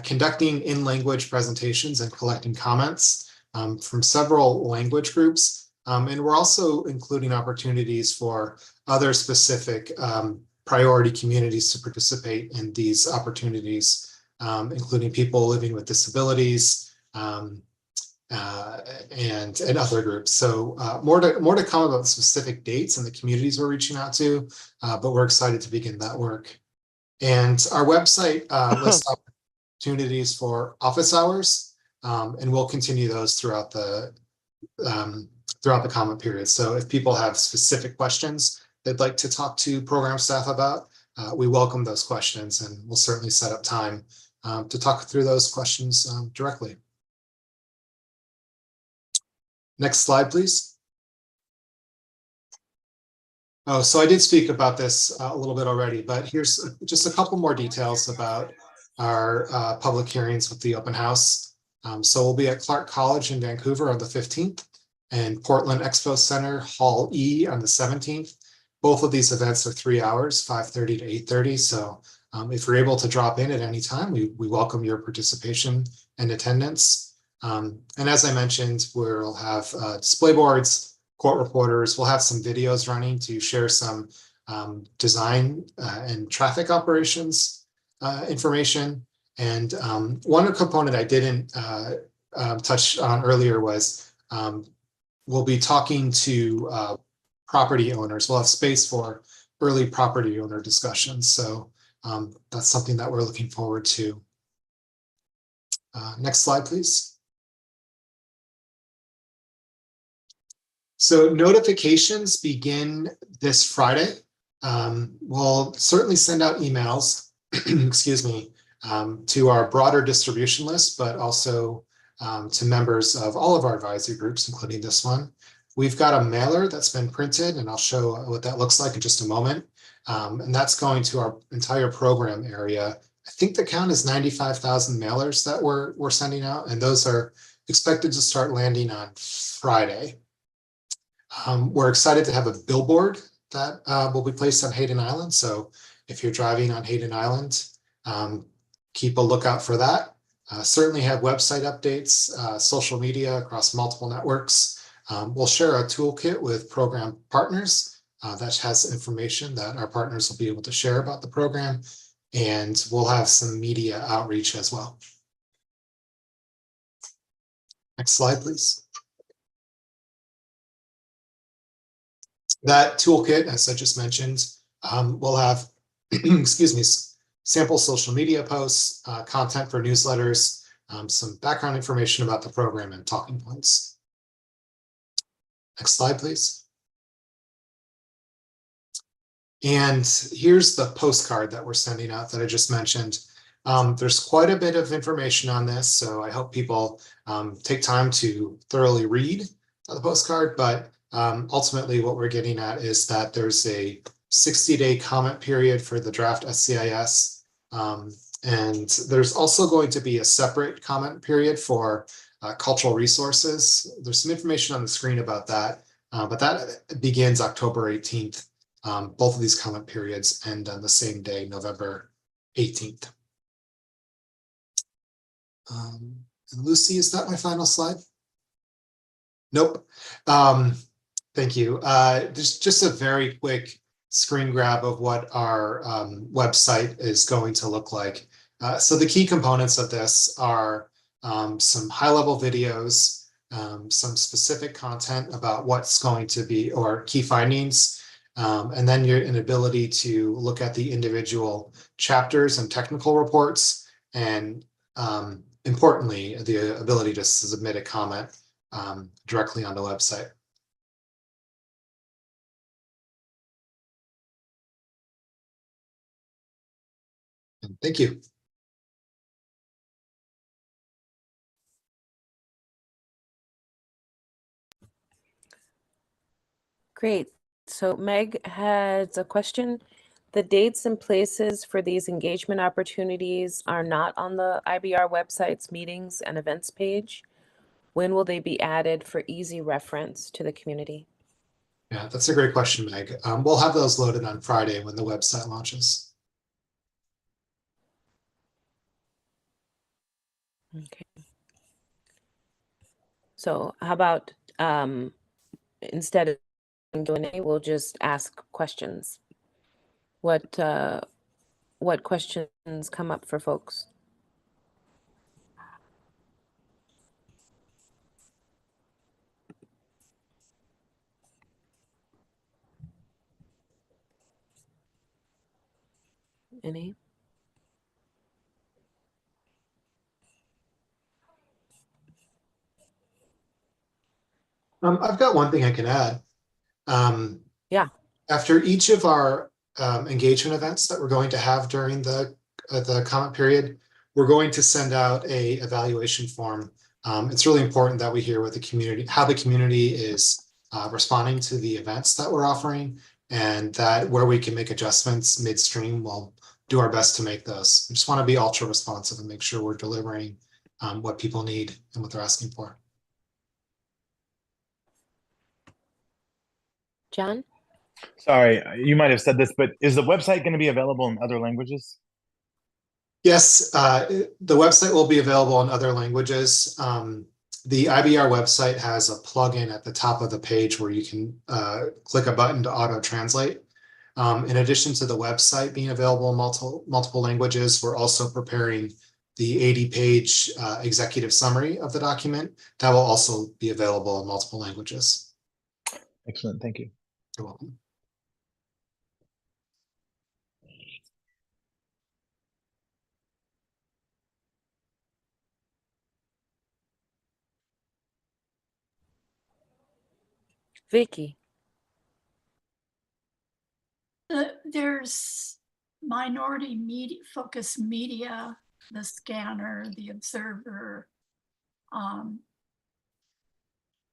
conducting in-language presentations and collecting comments from several language groups. And we're also including opportunities for other specific priority communities to participate in these opportunities, including people living with disabilities and other groups. So more to come about specific dates and the communities we're reaching out to, but we're excited to begin that work. And our website lists opportunities for office hours, and we'll continue those throughout the comment period. So if people have specific questions they'd like to talk to program staff about, we welcome those questions, and we'll certainly set up time to talk through those questions directly. Next slide, please. Oh, so I did speak about this a little bit already, but here's just a couple more details about our public hearings with the open house. So we'll be at Clark College in Vancouver on the 15th and Portland Expo Center Hall E on the 17th. Both of these events are 3 hours, 5:30 to 8:30. So if you're able to drop in at any time, we welcome your participation and attendance. And as I mentioned, we'll have display boards, court reporters. We'll have some videos running to share some design and traffic operations information. And one component I didn't touch on earlier was we'll be talking to property owners. We'll have space for early property owner discussions. So that's something that we're looking forward to. Next slide, please. So notifications begin this Friday. We'll certainly send out emails, excuse me, to our broader distribution list, but also to members of all of our advisory groups, including this one. we've got a mailer that's been printed, and I'll show what that looks like in just a moment. And that's going to our entire program area. I think the count is 95,000 mailers that we're sending out, and those are expected to start landing on Friday. We're excited to have a billboard that will be placed on Hayden Island. So if you're driving on Hayden Island, keep a lookout for that. Certainly have website updates, social media across multiple networks. We'll share a toolkit with program partners that has information that our partners will be able to share about the program. And we'll have some media outreach as well. Next slide, please. That toolkit, as I just mentioned, will have, excuse me, sample social media posts, content for newsletters, some background information about the program, and talking points. Next slide, please. And here's the postcard that we're sending out that I just mentioned. There's quite a bit of information on this, so I hope people take time to thoroughly read the postcard, but ultimately what we're getting at is that there's a 60-day comment period for the draft SCIS. And there's also going to be a separate comment period for cultural resources. There's some information on the screen about that, but that begins October 18th. Both of these comment periods end on the same day, November 18th. And Lucy, is that my final slide? Nope. Thank you. There's just a very quick screen grab of what our website is going to look like. So the key components of this are some high-level videos, some specific content about what's going to be, or key findings, and then an ability to look at the individual chapters and technical reports, and importantly, the ability to submit a comment directly on the website. And thank you. Great. So Meg has a question. The dates and places for these engagement opportunities are not on the IBR website's meetings and events page. When will they be added for easy reference to the community? Yeah, that's a great question, Meg. We'll have those loaded on Friday when the website launches. Okay. So how about instead of Q&A, we'll just ask questions. What questions come up for folks? Any? I've got one thing I can add. Yeah. After each of our engagement events that we're going to have during the comment period, we're going to send out a evaluation form. It's really important that we hear what the community, how the community is responding to the events that we're offering, and that where we can make adjustments midstream, we'll do our best to make those. We just want to be ultra responsive and make sure we're delivering what people need and what they're asking for. John? Sorry, you might have said this, but is the website going to be available in other languages? Yes, the website will be available in other languages. The IBR website has a plugin at the top of the page where you can click a button to auto-translate. In addition to the website being available in multiple languages, we're also preparing the 80-page executive summary of the document that will also be available in multiple languages. Excellent, thank you. You're welcome. Vicky. There's minority media, focused media, the scanner, the observer,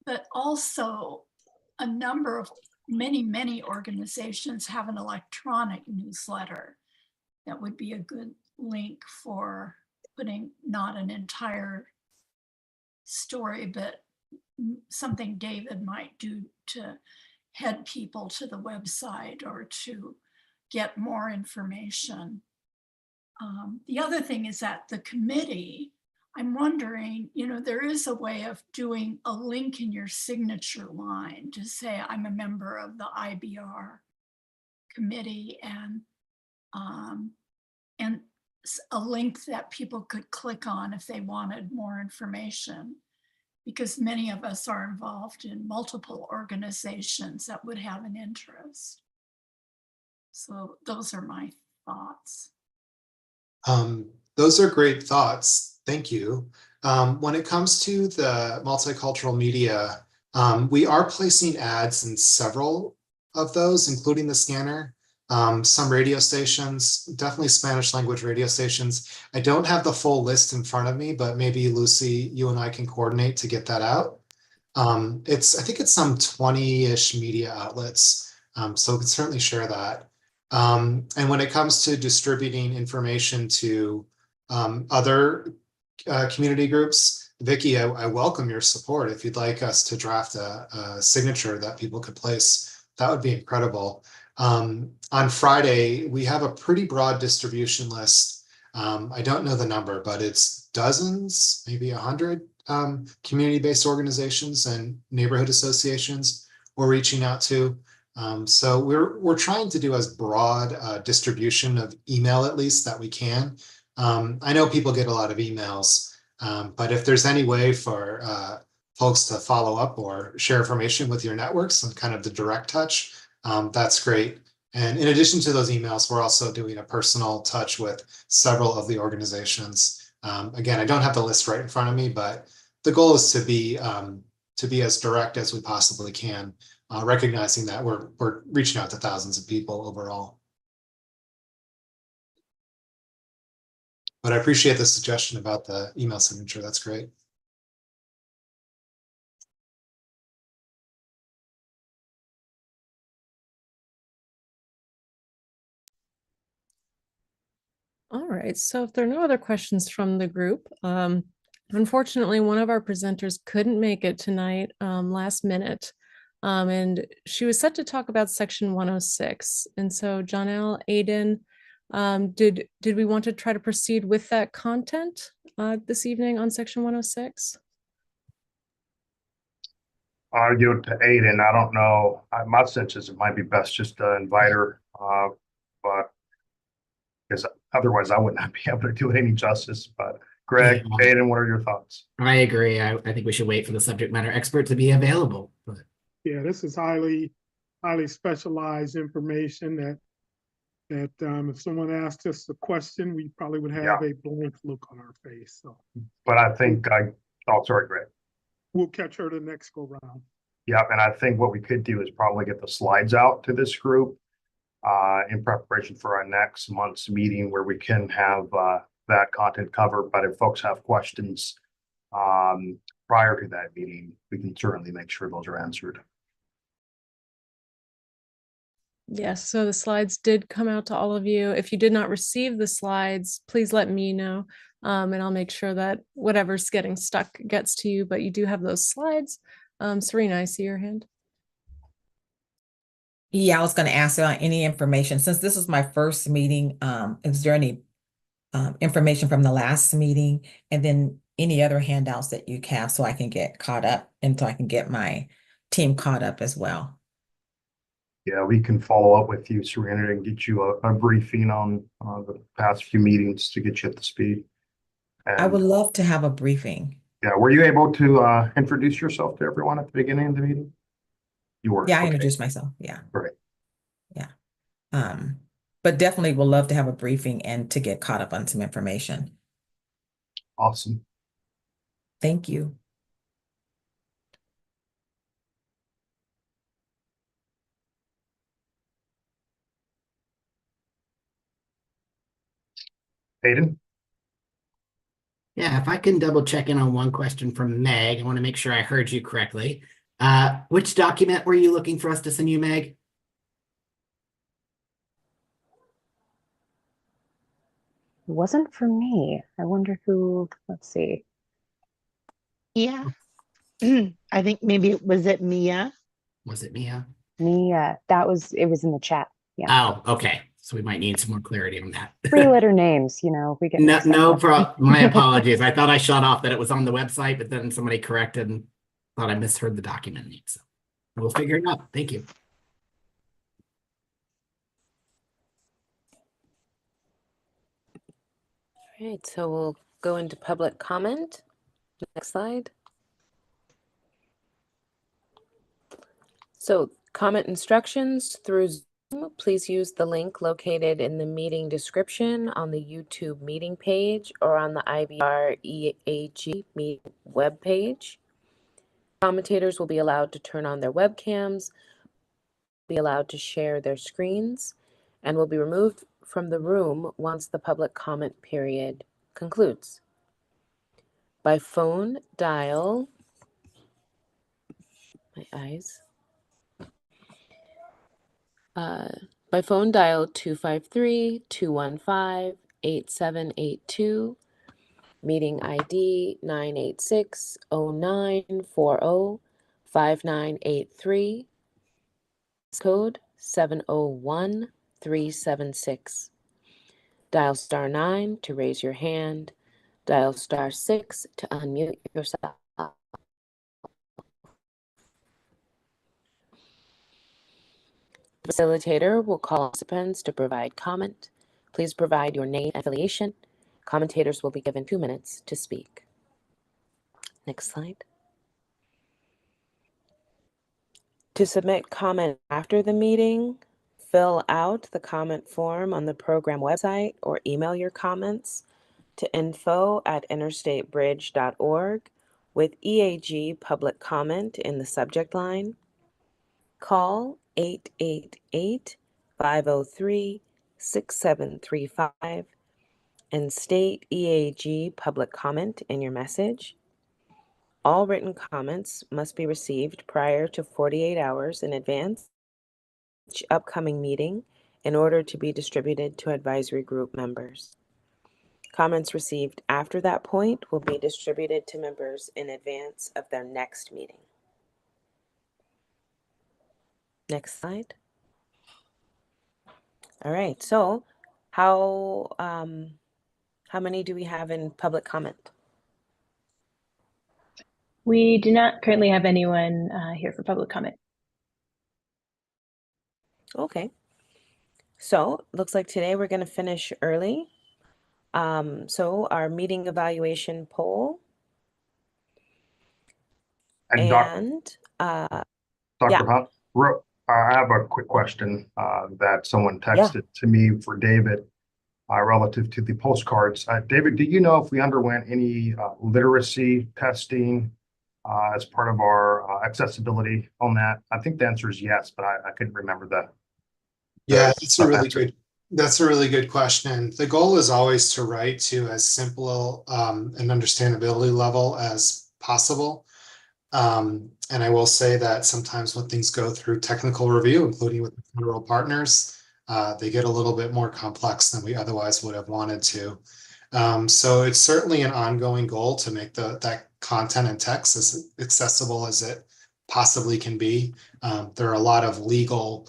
but also a number of many organizations have an electronic newsletter that would be a good link for putting not an entire story, but something David might do to head people to the website or to get more information. The other thing is that the committee, I'm wondering, there is a way of doing a link in your signature line to say, I'm a member of the IBR committee, and a link that people could click on if they wanted more information, because many of us are involved in multiple organizations that would have an interest. So those are my thoughts. Those are great thoughts. Thank you. When it comes to the multicultural media, we are placing ads in several of those, including the scanner. Some radio stations, definitely Spanish language radio stations. I don't have the full list in front of me, but maybe Lucy, you and I can coordinate to get that out. I think it's some 20-ish media outlets. So we can certainly share that. And when it comes to distributing information to other community groups, Vicki, I welcome your support. If you'd like us to draft a signature that people could place, that would be incredible. On Friday, we have a pretty broad distribution list. I don't know the number, but it's dozens, maybe 100 community-based organizations and neighborhood associations we're reaching out to. So we're trying to do as broad distribution of email, at least, that we can. I know people get a lot of emails, but if there's any way for folks to follow up or share information with your networks and kind of the direct touch, that's great. And in addition to those emails, we're also doing a personal touch with several of the organizations. Again, I don't have the list right in front of me, but the goal is to be as direct as we possibly can, recognizing that we're reaching out to thousands of people overall. But I appreciate the suggestion about the email signature. That's great. All right, so if there are no other questions from the group, unfortunately, one of our presenters couldn't make it tonight last minute, and she was set to talk about section 106. And so Janelle, Aiden, did we want to try to proceed with that content this evening on section 106? I'll give it to Aiden. I don't know. My sense is it might be best just to invite her, but because otherwise I would not be able to do it any justice. But Greg, Yeah. Aiden, what are your thoughts? I agree. I think we should wait for the subject matter expert to be available. But Yeah, this is highly specialized information that if someone asked us a question, we probably would have a blank look on our face. So, But I think oh, sorry, Greg. We'll catch her the next go round. Yeah, and I think what we could do is probably get the slides out to this group in preparation for our next month's meeting, where we can have that content covered. But if folks have questions prior to that meeting, we can certainly make sure those are answered. Yes, so the slides did come out to all of you. If you did not receive the slides, please let me know, and I'll make sure that whatever's getting stuck gets to you, but you do have those slides. Serena, I see your hand. Yeah, I was going to ask about any information. Since this was my first meeting, is there any information from the last meeting, and then any other handouts that you have so I can get caught up and so I can get my team caught up as well? Yeah, we can follow up with you, Serena, and get you a briefing on the past few meetings to get you up to speed. And, I would love to have a briefing. Yeah, were you able to introduce yourself to everyone at the beginning of the meeting? You were. Yeah, I Okay. introduced myself. Yeah. Great. Yeah. But definitely would love to have a briefing and to get caught up on some information. Awesome. Thank you. Aiden? yeah, if I can double check in on one question from Meg, I want to make sure I heard you correctly. Which document were you looking for us to send you, Meg? It wasn't for me. I wonder who, let's see. Yeah. I think maybe was it Mia? Was it Mia? Mia, it was in the chat. Yeah. Oh, okay. So we might need some more clarity on that. Three-letter names, we get No, mixed up no there. problem. My apologies. I thought I shot off that it was on the website, but then somebody corrected and thought I misheard the document name. So we'll figure it out. Thank you. All right, so we'll go into public comment. Next slide. So comment instructions through Zoom. Please use the link located in the meeting description on the YouTube meeting page or on the IBR EAG meeting webpage. Commentators will be allowed to turn on their webcams, be allowed to share their screens, and will be removed from the room once the public comment period concludes. By phone, dial, my eyes. By phone, dial 253-215-8782, meeting ID 986-0940-5983, code 701376. Dial *9 to raise your hand, dial *6 to unmute yourself. The facilitator will call participants to provide comment. Please provide your name and affiliation. Commentators will be given 2 minutes to speak. Next slide. To submit comment after the meeting, fill out the comment form on the program website or email your comments to info@interstatebridge.org with EAG Public Comment in the subject line. Call 888-503-6735 and state EAG Public Comment in your message. All written comments must be received prior to 48 hours in advance of each upcoming meeting in order to be distributed to advisory group members. Comments received after that point will be distributed to members in advance of their next meeting. Next slide. All right, so how many do we have in public comment? We do not currently have anyone here for public comment. Okay, so looks like today we're going to finish early. So our meeting evaluation poll. And Dr. Dr. Hunt, I have a quick question that someone texted to me for David relative to the postcards. David, do you know if we underwent any literacy testing as part of our accessibility on that? I think the answer is yes, but I couldn't remember that. Yeah, that's a really good question. The goal is always to write to as simple an understandability level as possible. And I will say that sometimes when things go through technical review, including with federal partners, they get a little bit more complex than we otherwise would have wanted to. So it's certainly an ongoing goal to make that content and text as accessible as it possibly can be. There are a lot of legal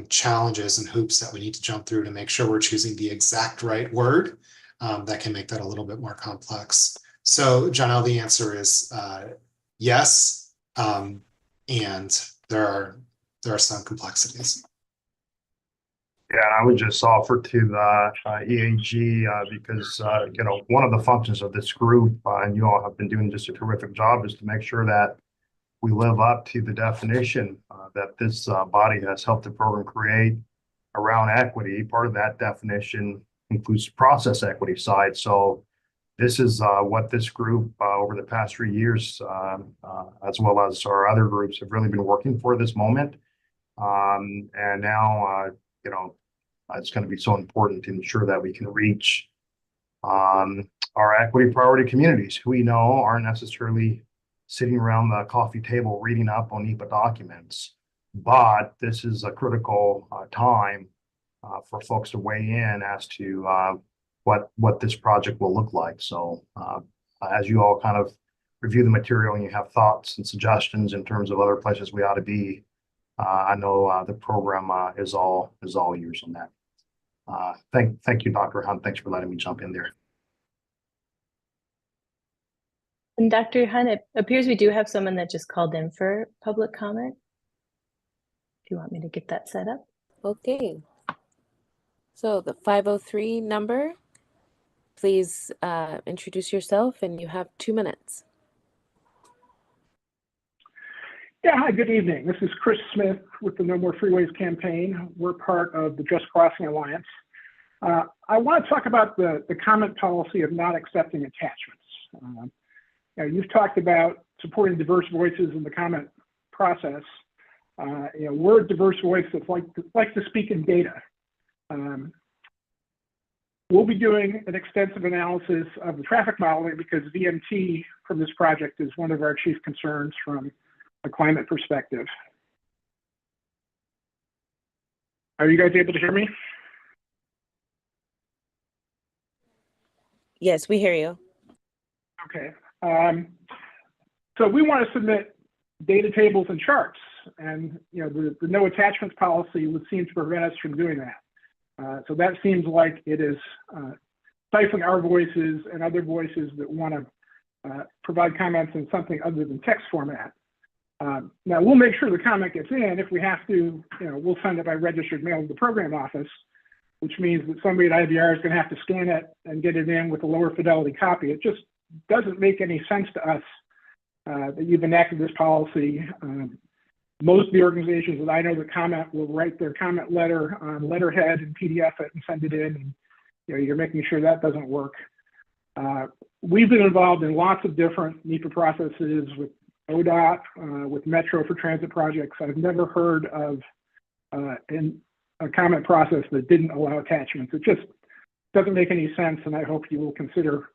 challenges and hoops that we need to jump through to make sure we're choosing the exact right word that can make that a little bit more complex. So, Janelle, the answer is yes, and there are some complexities. Yeah, I would just offer to the EAG because one of the functions of this group, and you all have been doing just a terrific job, is to make sure that we live up to the definition that this body has helped the program create around equity. Part of that definition includes process equity side. So this is what this group over the past 3 years, as well as our other groups, have really been working for this moment. And now, it's going to be so important to ensure that we can reach our equity priority communities who we know aren't necessarily sitting around the coffee table reading up on NEPA documents. But this is a critical time for folks to weigh in as to what this project will look like. So as you all kind of review the material and you have thoughts and suggestions in terms of other places we ought to be, I know the program is all yours on that. Thank you, Dr. Hunt. Thanks for letting me jump in there. And Dr. Hunt, it appears we do have someone that just called in for public comment. Do you want me to get that set up? Okay. So the 503 number, please introduce yourself, and you have 2 minutes. Yeah, hi, good evening. This is Chris Smith with the No More Freeways campaign. We're part of the Just Crossing Alliance. I want to talk about the comment policy of not accepting attachments. You've talked about supporting diverse voices in the comment process. We're a diverse voice that likes to speak in data. We'll be doing an extensive analysis of the traffic modeling because VMT from this project is one of our chief concerns from a climate perspective. Are you guys able to hear me? Yes, we hear you. Okay. So we want to submit data tables and charts, and the no attachments policy would seem to prevent us from doing that. So that seems like it is stifling our voices and other voices that want to provide comments in something other than text format. Now we'll make sure the comment gets in. If we have to, we'll send it by registered mail to the program office, which means that somebody at IBR is going to have to scan it and get it in with a lower fidelity copy. It just doesn't make any sense to us that you've enacted this policy. Most of the organizations that I know that comment will write their comment letter on letterhead and PDF it and send it in, and you're making sure that doesn't work. We've been involved in lots of different NEPA processes with ODOT, with Metro for transit projects. I've never heard of a comment process that didn't allow attachments. It just doesn't make any sense, and I hope you will consider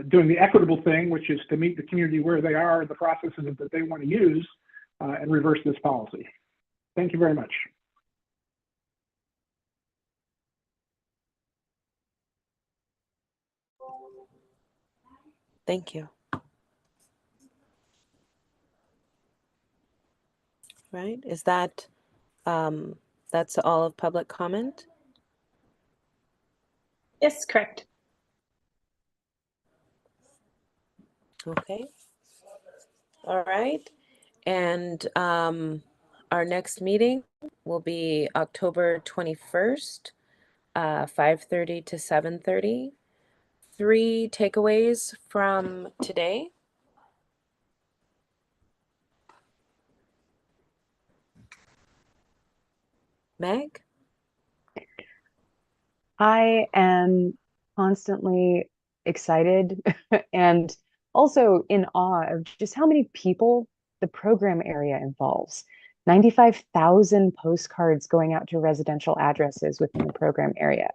doing the equitable thing, which is to meet the community where they are, the processes that they want to use, and reverse this policy. Thank you very much. Thank you. Right, is that, that's all of public comment? Yes, correct. Okay. All right. And our next meeting will be October 21st, 5:30 to 7:30. 3 takeaways from today. Meg? I am constantly excited and also in awe of just how many people the program area involves. 95,000 postcards going out to residential addresses within the program area.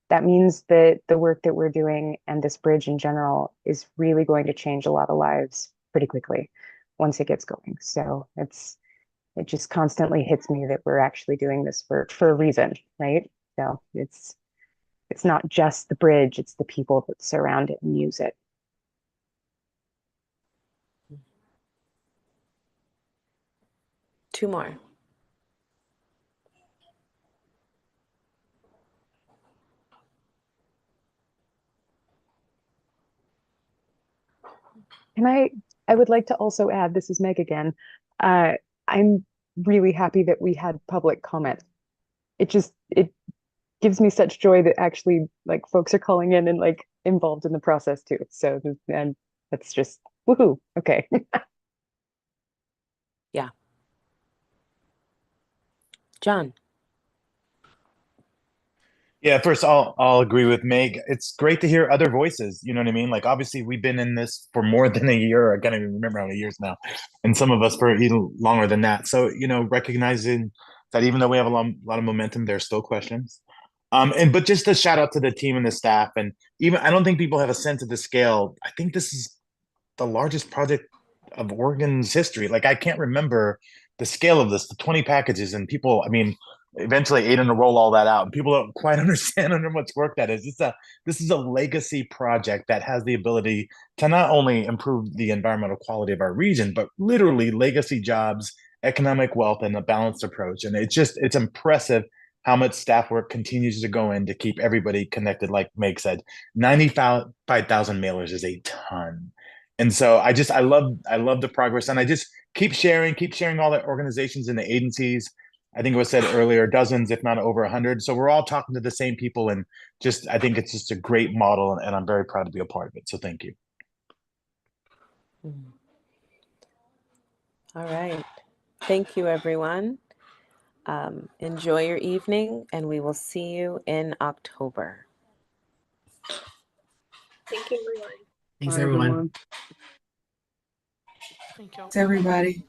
That means that the work that we're doing and this bridge in general is really going to change a lot of lives pretty quickly once it gets going. So it just constantly hits me that we're actually doing this for a reason, right? So it's not just the bridge, it's the people that surround it and use it. Two more. And I would like to also add, this is Meg again, I'm really happy that we had public comment. It gives me such joy that actually like folks are calling in and like involved in the process too. So and that's just woohoo. Okay. Yeah. John. Yeah, first I'll agree with Meg. It's great to hear other voices. You know what I mean? Like obviously we've been in this for more than a year. I can't even remember how many years now, and some of us for even longer than that. So recognizing that even though we have a lot of momentum, there's still questions. But just a shout out to the team and the staff, and even I don't think people have a sense of the scale. I think this is the largest project of Oregon's history. Like, I can't remember the scale of this, the 20 packages, and people, I mean, eventually Aiden will roll all that out, and people don't quite understand how much work that is. This is a legacy project that has the ability to not only improve the environmental quality of our region, but literally legacy jobs, economic wealth, and a balanced approach. And it's impressive how much staff work continues to go in to keep everybody connected. Like Meg said, 95,000 mailers is a ton. And so I love the progress, and I just keep sharing all the organizations and the agencies. I think it was said earlier, dozens, if not over 100. So we're all talking to the same people, and I think it's just a great model, and I'm very proud to be a part of it. So thank you. All right. Thank you, everyone. Enjoy your evening, and we will see you in October. Thank you, everyone. Thanks, everyone. Thanks, everybody.